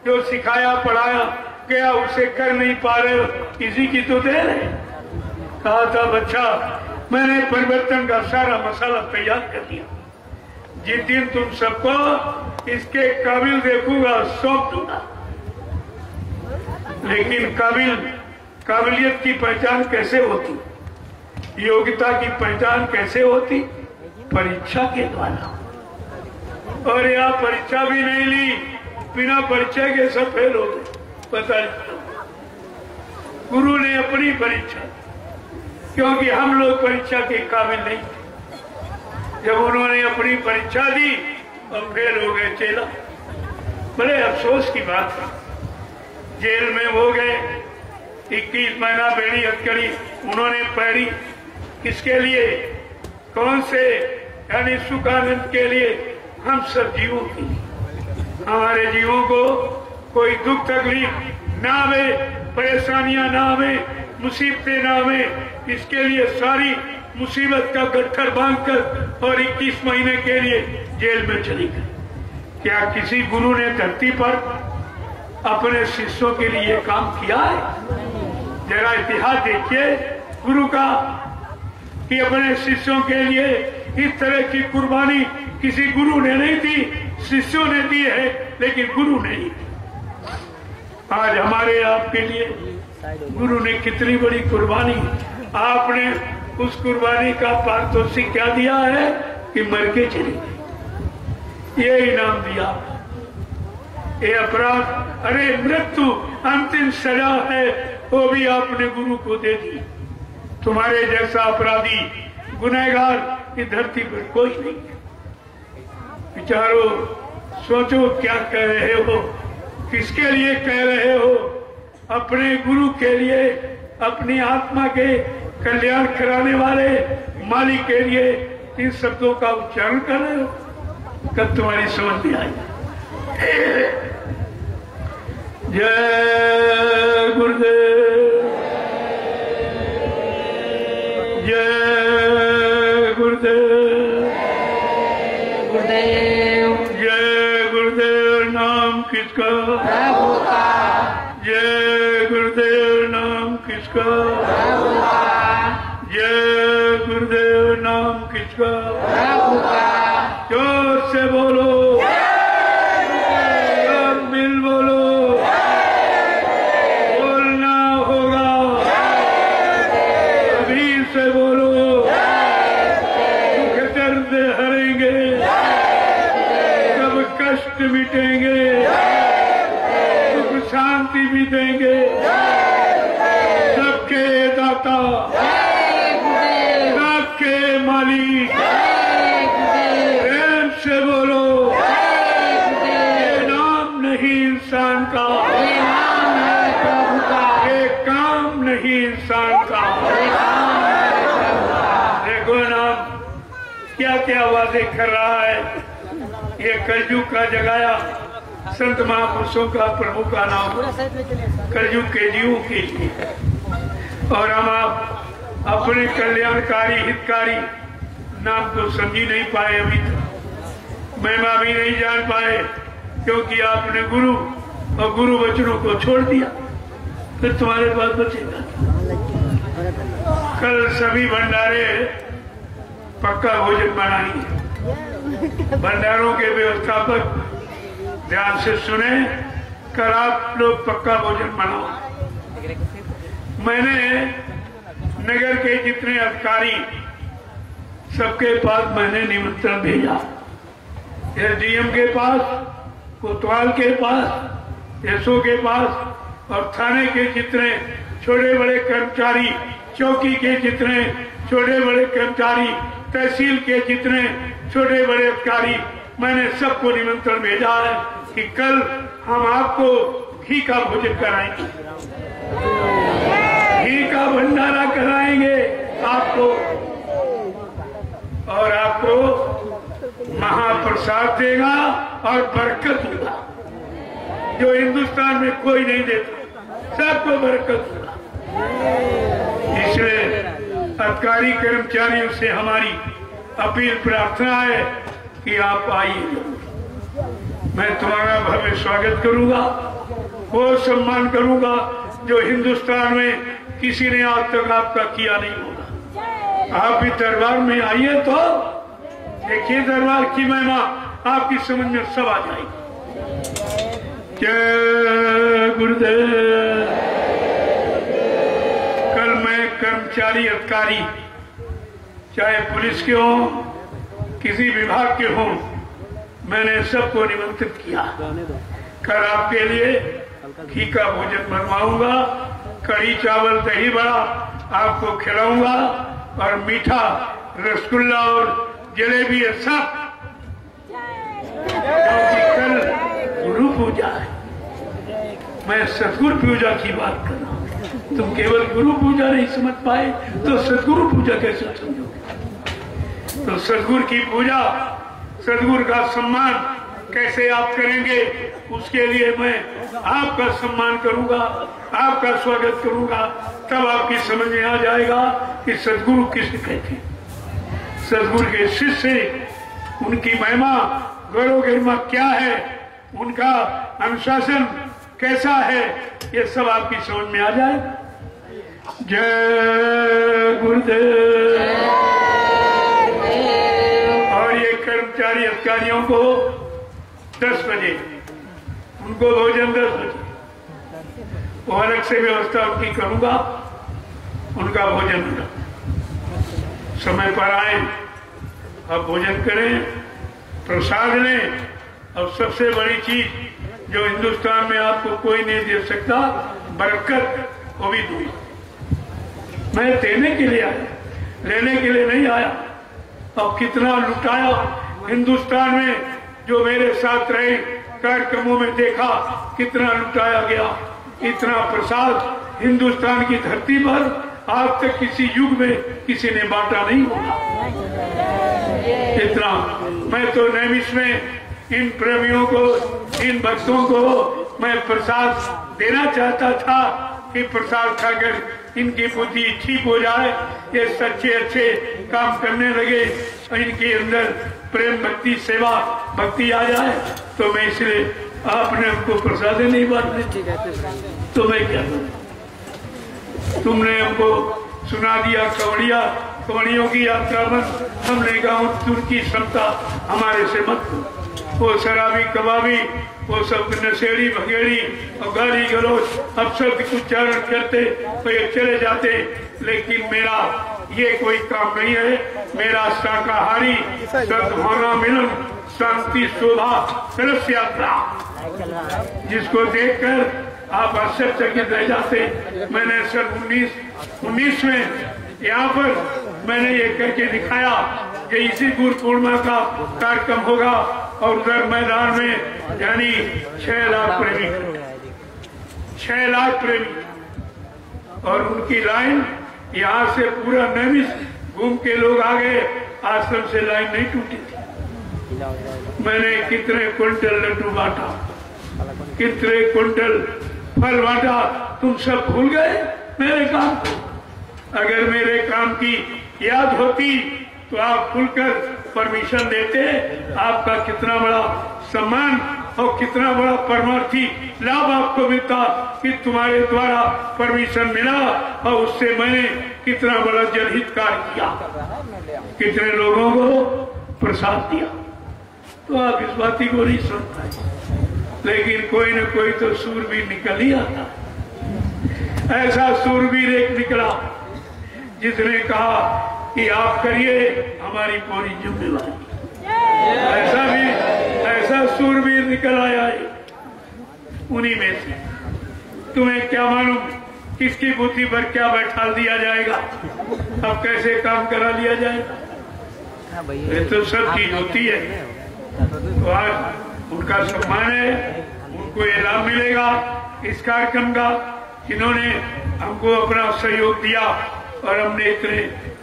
जो सिखाया पढ़ाया गया उसे कर नहीं पा रहे हो, इसी की तो देर है। कहा था बच्चा, मैंने परिवर्तन का सारा मसाला तैयार कर दिया, जिस दिन तुम सबको इसके काबिल देखूंगा सौंप दूंगा। लेकिन काबिलियत की पहचान कैसे होती, योग्यता की पहचान कैसे होती? परीक्षा के द्वारा। और यहाँ परीक्षा भी नहीं ली, बिना परीक्षा के सब फेल हो गए। पता नहीं गुरु ने अपनी परीक्षा, क्योंकि हम लोग परीक्षा के काबिल नहीं थे। जब उन्होंने अपनी परीक्षा दी और फेल हो गए चेला, बड़े अफसोस की बात है। जेल में हो गए, 21 महीना बेड़ी हथकड़ी उन्होंने पहरी। किसके लिए? कौन से? यानी सुख आनंद के लिए, हम सब जीवों के लिए। हमारे जीवों को कोई दुख तकलीफ ना आवे, परेशानियां ना आवे, मुसीबतें ना आवे, इसके लिए सारी मुसीबत का गट्ठर बांधकर और 21 महीने के लिए जेल में चली गई। क्या किसी गुरु ने धरती पर अपने शिष्यों के लिए काम किया है? जरा इतिहास देखिए गुरु का कि अपने शिष्यों के लिए इस तरह की कुर्बानी किसी गुरु ने नहीं दी, शिष्यों ने दी है, लेकिन गुरु नहीं। आज हमारे आपके लिए गुरु ने कितनी बड़ी कुर्बानी, आपने उस कुर्बानी का पारितोषिक क्या दिया है कि मर के चले गए, ये इनाम दिया। ये अपराध, अरे मृत्यु अंतिम सजा है, वो भी आपने गुरु को दे दी। तुम्हारे जैसा अपराधी गुनहगार इस धरती पर कोई नहीं। विचारो, सोचो क्या कह रहे हो, किसके लिए कह रहे हो? अपने गुरु के लिए, अपनी आत्मा के कल्याण कराने वाले मालिक के लिए इन शब्दों का उच्चारण कर रहे हो। कब तुम्हारी समझ में आई? जय गुरुदेव, जय गुरुदेव, गुरुदेव। जय गुरुदेव। नाम किसका? प्रभु का। जय गुरुदेव। नाम किसका? प्रभु का। जय गुरुदेव। नाम किसका? प्रभु का। जोर से बोलो, सब मिल बोलो, बोलना होगा, अभी से बोलो, दुख दर्द हरेंगे, सब कष्ट मिटेंगे, सुख शांति भी देंगे, सबके दाता, सबके मालिक। प्रेम से बोलो, ये नाम नहीं इंसान का, ये नाम है प्रभु का। ये काम नहीं इंसान का। ये काम है प्रभु का। देखो नाम क्या क्या वादे कर रहा है। ये कलयुग का जगाया संत महापुरुषों का, प्रभु का नाम कलयुग के जीवों के लिए। और हम आप अपने कल्याणकारी हितकारी नाम तो समझी नहीं पाए अभी तक, महिमा भी नहीं जान पाए, क्योंकि आपने गुरु और गुरु वचनों को छोड़ दिया। फिर तुम्हारे पास बचेगा। कल सभी भंडारे पक्का भोजन बनाएंगे। भंडारों के व्यवस्थापक ध्यान से सुने, कल आप लोग पक्का भोजन बनाओ। मैंने नगर के जितने अधिकारी सबके पास मैंने निमंत्रण भेजा। एसडीएम के पास, कोतवाल के पास, एसओ के पास और थाने के जितने छोटे बड़े कर्मचारी, चौकी के जितने छोटे बड़े कर्मचारी, तहसील के जितने छोटे बड़े अधिकारी, मैंने सबको निमंत्रण भेजा है कि कल हम आपको घी का भोजन कराएंगे, घी का भंडारा कराएंगे आपको, और आपको महाप्रसाद देगा और बरकत देगा, जो हिंदुस्तान में कोई नहीं देता, सबको बरकत देगा। इसलिए अधिकारी कर्मचारियों से हमारी अपील प्रार्थना है कि आप आइए। मैं तुम्हारा भव्य स्वागत करूंगा, वो सम्मान करूंगा जो हिंदुस्तान में किसी ने आज तक आपका किया नहीं होगा। आप भी दरबार में आइए तो देखिए दरबार की महिमा आपकी समझ में सब आ जाएगी। जय गुरुदेव। कल मैं कर्मचारी अधिकारी, चाहे पुलिस के हों, किसी विभाग के हों, मैंने सबको निमंत्रित किया। कल आपके लिए घी का भोजन बनवाऊंगा, कढ़ी चावल दही बड़ा आपको खिलाऊंगा, और मीठा रसगुल्ला और जलेबी सब, क्योंकि कल गुरु पूजा है। मैं सदगुरु पूजा की बात कर रहा हूँ। तुम केवल गुरु पूजा नहीं समझ पाए तो सदगुरु पूजा कैसे समझोगे? तो सदगुरु की पूजा, सदगुरु का सम्मान कैसे आप करेंगे, उसके लिए मैं आपका सम्मान करूंगा, आपका स्वागत करूंगा। तब आपकी समझ में आ जाएगा कि सदगुरु किसने कहते हैं। सदगुरु के शिष्य, उनकी महिमा गौरव गरिमा क्या है, उनका अनुशासन कैसा है, ये सब आपकी समझ में आ जाए। जय गुरुदेव। और ये कर्मचारी अधिकारियों को 10 बजे, उनको भोजन 10 बजे, वो अलग से व्यवस्था उनकी करूंगा, उनका भोजन मिला, समय पर आए, आप भोजन करें, प्रसाद लें। और सबसे बड़ी चीज जो हिंदुस्तान में आपको कोई नहीं दे सकता, बरकत, वो भी दूंगा। मैं देने के लिए आया, लेने के लिए नहीं आया। अब कितना लुटाया हिंदुस्तान में, जो मेरे साथ रहे कार्यक्रमों में देखा, कितना लुटाया गया। इतना प्रसाद हिंदुस्तान की धरती पर आज तक किसी युग में किसी ने बांटा नहीं होगा। इतना मैं तो नैमिष में इन प्रेमियों को, इन भक्तों को मैं प्रसाद देना चाहता था कि प्रसाद खाकर इनकी बुद्धि ठीक हो जाए, ये सच्चे अच्छे काम करने लगे, इनके अंदर प्रेम भक्ति सेवा भक्ति आ जाए। तो मैं इसलिए आपने हमको प्रसाद नहीं बांटे, तो मैं क्या करूं? तुमने हमको सुना दिया कवड़ियों की यात्रा मत, हमने कहा तुर्की क्षमता हमारे से मत। वो शराबी कबाबी, वो सब नशेड़ी भगेड़ी और गाली गलौज अब शब्द उच्चारण करते तो ये चले जाते। लेकिन मेरा ये कोई काम नहीं है। मेरा शाकाहारी सद्भावना मिलन शांति शोभा सरस यात्रा, जिसको देखकर आप आश्चर्यचकित रह जाते। मैंने सन 19 में यहाँ पर मैंने ये करके दिखाया कि इसी गुरु पूर्णिमा का कार्यक्रम होगा और उधर मैदान में यानी 6 लाख प्रेमी, 6 लाख प्रेमी, और उनकी लाइन यहाँ से पूरा नैमिष घूम के लोग आ गए। आश्रम से लाइन नहीं टूटी थी। मैंने कितने क्विंटल लड्डू बांटा, कितने क्विंटल फल बांटा। तुम सब भूल गए मेरे काम को। अगर मेरे काम की याद होती तो आप खुलकर परमिशन देते। आपका कितना बड़ा सम्मान और कितना बड़ा परमार्थी लाभ आपको मिलता कि तुम्हारे द्वारा परमिशन मिला और उससे मैंने कितना बड़ा जनहित कार्य किया, कितने लोगों को प्रसाद दिया। तो आप इस बात को नहीं सुनते, लेकिन कोई न कोई तो सूरवीर निकल ही आता। ऐसा सूरवीर एक निकला जिसने कहा कि आप करिए, हमारी पूरी जिम्मेवारी। ऐसा सूरवीर निकल आया है उन्हीं में से। तुम्हें क्या मालूम किसकी बुद्धि पर क्या बैठा दिया जाएगा, अब कैसे काम करा लिया जाएगा। ये तो सब चीज होती है। तो आज उनका सम्मान है, उनको ये लाभ मिलेगा इस कार्यक्रम का, जिन्होंने हमको अपना सहयोग दिया और हमने इतने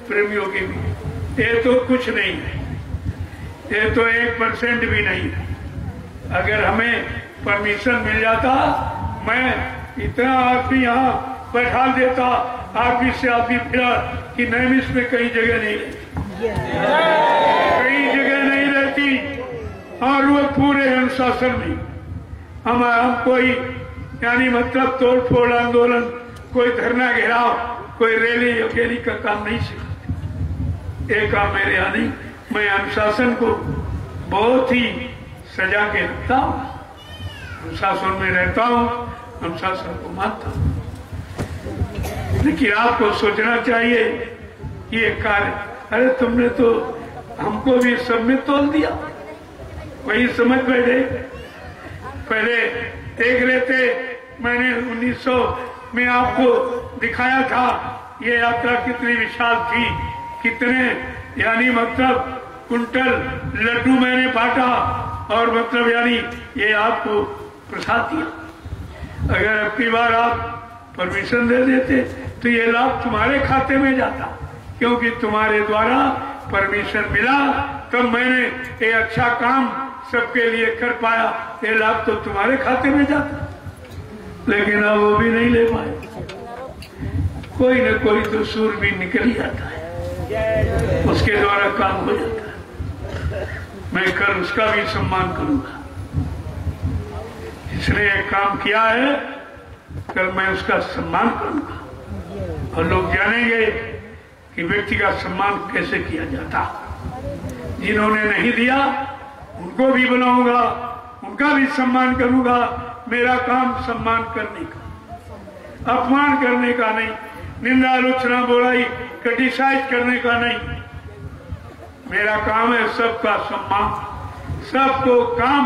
प्रेमियों के भी। ये तो कुछ नहीं है, ये तो 1% भी नहीं है। अगर हमें परमिशन मिल जाता, मैं इतना आदमी यहाँ बैठा देता, आदमी से आदमी फिरा कि नैमिष में कई जगह नहीं रहती, कई जगह नहीं रहती। और वो पूरे अनुशासन में हम कोई यानी मतलब तोड़ फोड़ आंदोलन, कोई धरना घेराव, कोई रैली अकेली का काम नहीं सिखाते। एक काम मेरे यहाँ नहीं, मैं अनुशासन को बहुत ही सजा के रखता हूँ, अनुशासन में रहता हूँ, अनुशासन को मानता हूँ। लेकिन आपको सोचना चाहिए कि ये कार्य, अरे तुमने तो हमको भी सब में तोल दिया, वही समझ बैठे। पहले देख लेते, मैंने 1900 में आपको दिखाया था ये यात्रा कितनी विशाल थी, कितने यानी मतलब कुंटल लड्डू मैंने बांटा और मतलब यानी ये आपको प्रसाद दिया। अगर अब की बार आप परमिशन दे देते तो ये लाभ तुम्हारे खाते में जाता, क्योंकि तुम्हारे द्वारा परमिशन मिला तब मैंने ये अच्छा काम सबके लिए कर पाया, ये लाभ तो तुम्हारे खाते में जाता। लेकिन अब वो भी नहीं ले पाए। कोई न कोई तो सूर भी निकल ही आता है, उसके द्वारा काम हो जाता है। मैं कल उसका भी सम्मान करूंगा। जिसने एक काम किया है कल मैं उसका सम्मान करूंगा और लोग जानेंगे कि व्यक्ति का सम्मान कैसे किया जाता। जिन्होंने नहीं दिया उनको भी बुलाऊंगा, उनका भी सम्मान करूंगा। मेरा काम सम्मान करने का, अपमान करने का नहीं, निंदा आलोचना बुराई क्रिटिसाइज करने का नहीं। मेरा काम है सबका सम्मान, सबको काम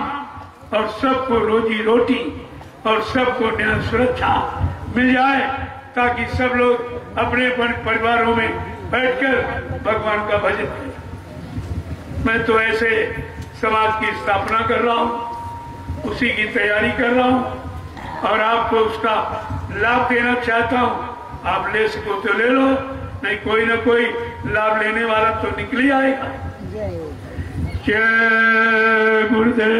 और सबको रोजी रोटी और सबको न्याय सुरक्षा मिल जाए ताकि सब लोग अपने परिवारों में बैठकर भगवान का भजन करें। मैं तो ऐसे समाज की स्थापना कर रहा हूँ, उसी की तैयारी कर रहा हूँ और आपको उसका लाभ देना चाहता हूँ। आप ले सको तो ले लो, नहीं कोई ना कोई लाभ लेने वाला तो निकल ही आएगा। जय गुरुदेव,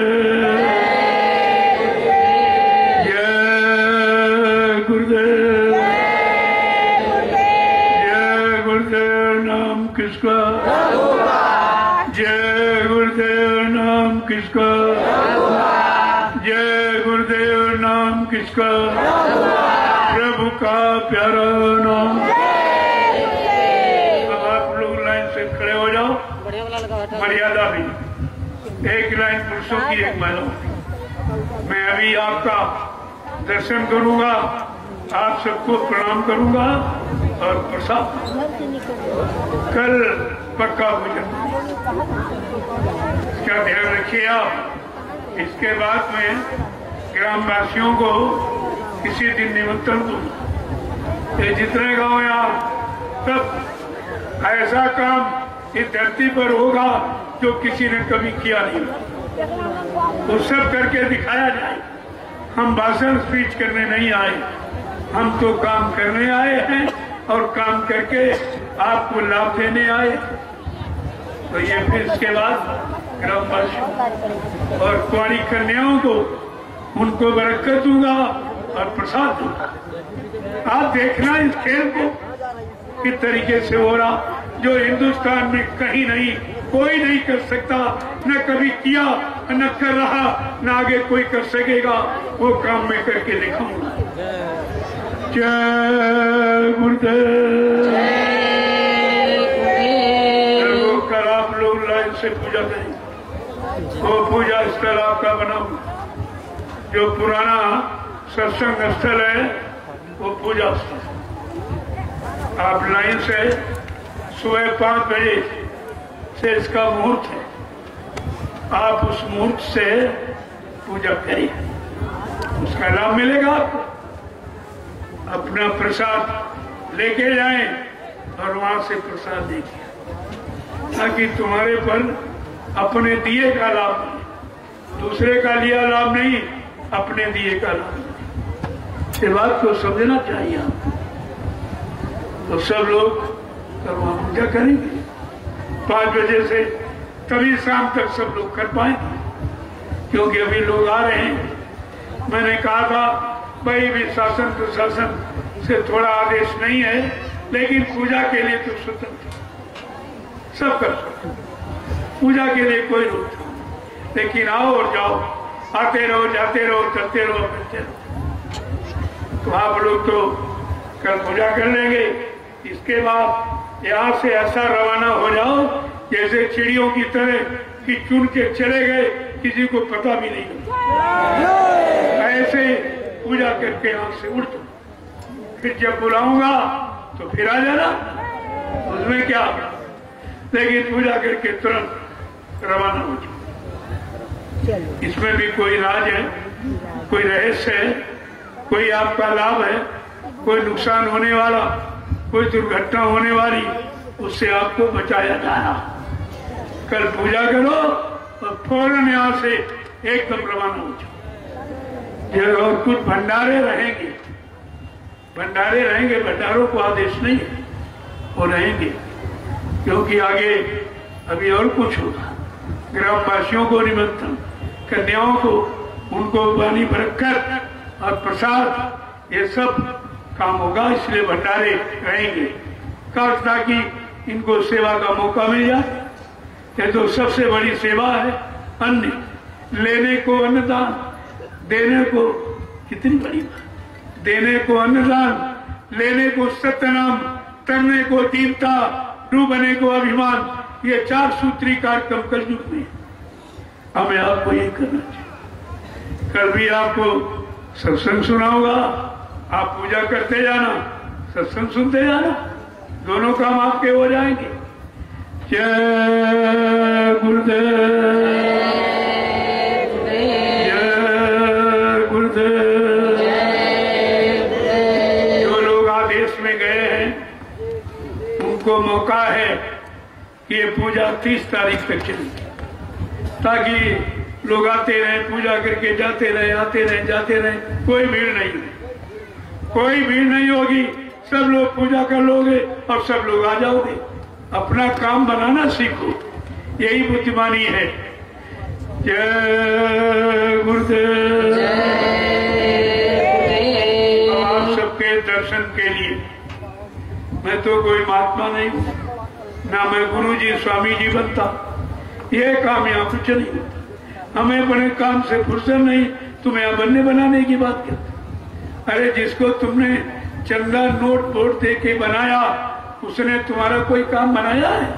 जय गुरुदेव, जय गुरुदेव। नाम किसका? जय गुरुदेव। नाम किसका? जय गुरुदेव। नाम किसका? प्रभु का प्यारा नाम। अब आप लोग लाइन से खड़े हो जाओ, मर्यादा भी, एक लाइन पुरुषों की एक महिलाओं की। मैं अभी आपका दर्शन करूंगा, आप सबको प्रणाम करूंगा और प्रसाद कल पक्का भोजन इसका ध्यान रखिए आप। इसके बाद में ग्रामवासियों को किसी दिन निमंत्रण दूंगा। ये जितने गांव हैं आप सब ऐसा काम इस धरती पर होगा जो किसी ने कभी किया नहीं, वो सब करके दिखाया जाए। हम भाषण स्पीच करने नहीं आए, हम तो काम करने आए हैं और काम करके आपको लाभ देने आए। तो ये फिर इसके बाद ग्रामवासियों और कुंवारी कन्याओं को उनको बरकत दूंगा और प्रसाद दूंगा। आप देखना इस खेल को किस तरीके से हो रहा, जो हिंदुस्तान में कहीं नहीं, कोई नहीं कर सकता, न कभी किया न कर रहा, न आगे कोई कर सकेगा। वो काम मैं करके दिखाऊंगा। जय गुरुदेव। कल आप लोग लाइन से पूजा करें, वो पूजा स्थल आपका बनाऊंगा। जो पुराना सत्संग स्थल है वो पूजा स्थल, आप लाइन से सुबह 5 बजे से इसका मुहूर्त है, आप उस मुहूर्त से पूजा करिए, उसका लाभ मिलेगा आपको। अपना प्रसाद लेके जाएं और वहां से प्रसाद देखिए, ताकि तुम्हारे पर अपने दिए का लाभ नहीं, दूसरे का लिया लाभ नहीं, अपने दिए का लाभ नहीं। ये बात को समझना चाहिए आपको। तो सब लोग वहां पूजा करेंगे 5 बजे से, तभी शाम तक सब लोग कर पाएंगे, क्योंकि अभी लोग आ रहे हैं। मैंने कहा था भाई भी शासन प्रशासन से थोड़ा आदेश नहीं है, लेकिन पूजा के लिए तो स्वतंत्र सब कर सकते, पूजा के लिए कोई रोक नहीं, लेकिन आओ और जाओ, आते रहो, जाते रहो, चलते रहो, फिरते रहो। तो आप लोग तो कल पूजा कर लेंगे, इसके बाद यहाँ से ऐसा रवाना हो जाओ जैसे चिड़ियों की तरह कि चुन के चले गए, किसी को पता भी नहीं लगा। ऐसे पूजा करके यहाँ से उड़ जाओ, फिर जब बुलाऊंगा तो फिर आ जाना, उसमें क्या, लेकिन पूजा करके तुरंत रवाना हो जाओ। इसमें भी कोई राज है, कोई रहस्य है, कोई आपका लाभ है, कोई नुकसान होने वाला, कोई दुर्घटना होने वाली, उससे आपको बचाया जाना। कल पूजा करो और फौरन यहाँ से एकदम रवाना हो जाओ। और कुछ भंडारे रहेंगे, भंडारे रहेंगे, भंडारों को आदेश नहीं है, वो रहेंगे, क्योंकि आगे अभी और कुछ होगा। ग्रामवासियों को निमंत्रण, कन्याओं को, उनको पानी बरकत और प्रसाद, ये सब काम होगा, इसलिए भंडारे रहेंगे ताकि इनको सेवा का मौका मिल जाए। ये तो सबसे बड़ी सेवा है। अन्न लेने को अन्नदान, देने को कितनी बड़ी बात। देने को अन्नदान, लेने को सत्यनाम, तरने को दीनता, डूबने को अभिमान। ये 4 सूत्री कार्यक्रम कलयुग में हमें आपको ये करना चाहिए। कल भी आपको सत्संग सुना होगा, आप पूजा करते जाना, सत्संग सुनते जाना, दोनों काम आपके हो जाएंगे। जय गुरुदेव, जय गुरुदेव। जो लोग आदेश में गए हैं उनको मौका है कि ये पूजा 30 तारीख तक चलेगी, ताकि लोग आते रहे, पूजा करके जाते रहे, आते रहे, जाते रहे। कोई भीड़ नहीं है, कोई भीड़ नहीं होगी। सब लोग पूजा कर लोगे और सब लोग आ जाओगे। अपना काम बनाना सीखो, यही बुद्धिमानी है। जय गुरुदेव। आप सबके दर्शन के लिए मैं तो कोई महात्मा नहीं हूँ, ना मैं गुरु जी स्वामी जी बनता। ये काम यहाँ कुछ नहीं होता। हमें बड़े काम से फुर्सत नहीं, तुम्हें यहाँ बनने बनाने की बात करते। अरे जिसको तुमने चंदा नोट वोट दे के बनाया, उसने तुम्हारा कोई काम बनाया है?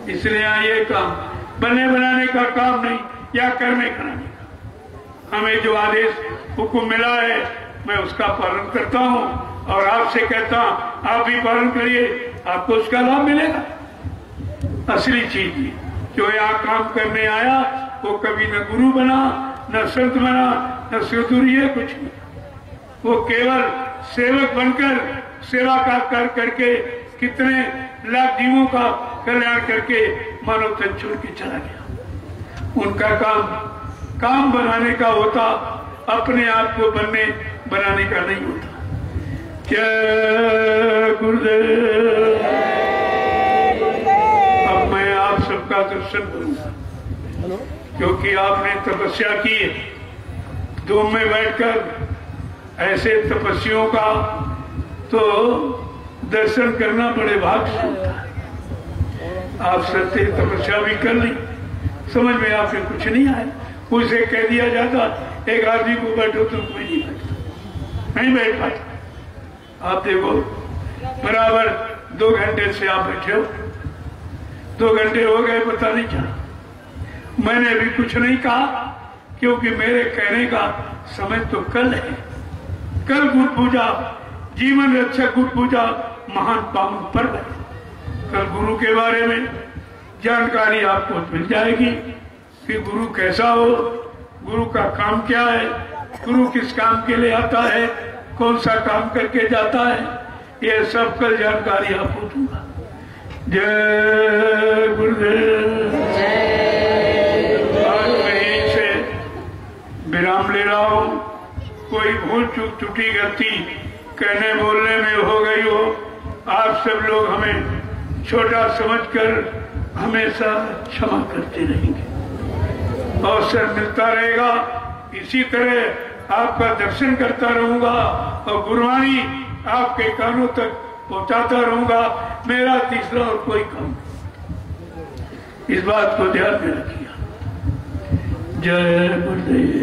इसलिए यहाँ ये काम बनने बनाने का काम नहीं, या करने कराने का। हमें जो आदेश हुक्म मिला है मैं उसका पालन करता हूँ, और आपसे कहता हूँ आप भी पालन करिए, आपको उसका लाभ मिलेगा। असली चीज ये, जो यहाँ काम करने आया वो कभी न गुरु बना, न संत बना, न सिद्धूरी, कुछ नहीं। वो केवल सेवक बनकर सेवा का कार्य करके कितने लाख जीवों का कल्याण करके मानव तन छोड़ के चला गया। उनका काम बनाने का होता, अपने आप को बनने बनाने का नहीं होता। जय गुरुदेव। अब मैं आप सबका दर्शन करूंगा, क्योंकि आपने तपस्या की है। धूम में बैठकर ऐसे तपस्वियों का तो दर्शन करना बड़े भाग से होता है। आप सत्य तपस्या भी कर ली, समझ में आपके कुछ नहीं आया। उसे कह दिया जाता एक आदमी को बैठो तो कोई नहीं बैठता, नहीं बैठ पाता। आप देखो बराबर 2 घंटे से आप बैठे हो, 2 घंटे हो गए पता नहीं चला। मैंने भी कुछ नहीं कहा, क्योंकि मेरे कहने का समय तो कल है। कल गुरु पूजा, जीवन रक्षक गुरु पूजा महान पावन पर्व है। कल गुरु के बारे में जानकारी आपको मिल जाएगी कि गुरु कैसा हो, गुरु का काम क्या है, गुरु किस काम के लिए आता है, कौन सा काम करके जाता है, ये सब कल जानकारी आपको दूंगा। जय गुरुदेव। आज मैं यहीं से विराम ले रहा हूँ। कोई भूल चूक त्रुटि गलती कहने बोलने में हो गई हो, आप सब लोग हमें छोटा समझकर हमेशा क्षमा करते रहेंगे। अवसर मिलता रहेगा, इसी तरह आपका दर्शन करता रहूंगा और गुरुवाणी आपके कानों तक पहुंचाता रहूंगा। मेरा तीसरा और कोई काम, इस बात को ध्यान में रखिए। जय गुरुदेव।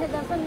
दर्शन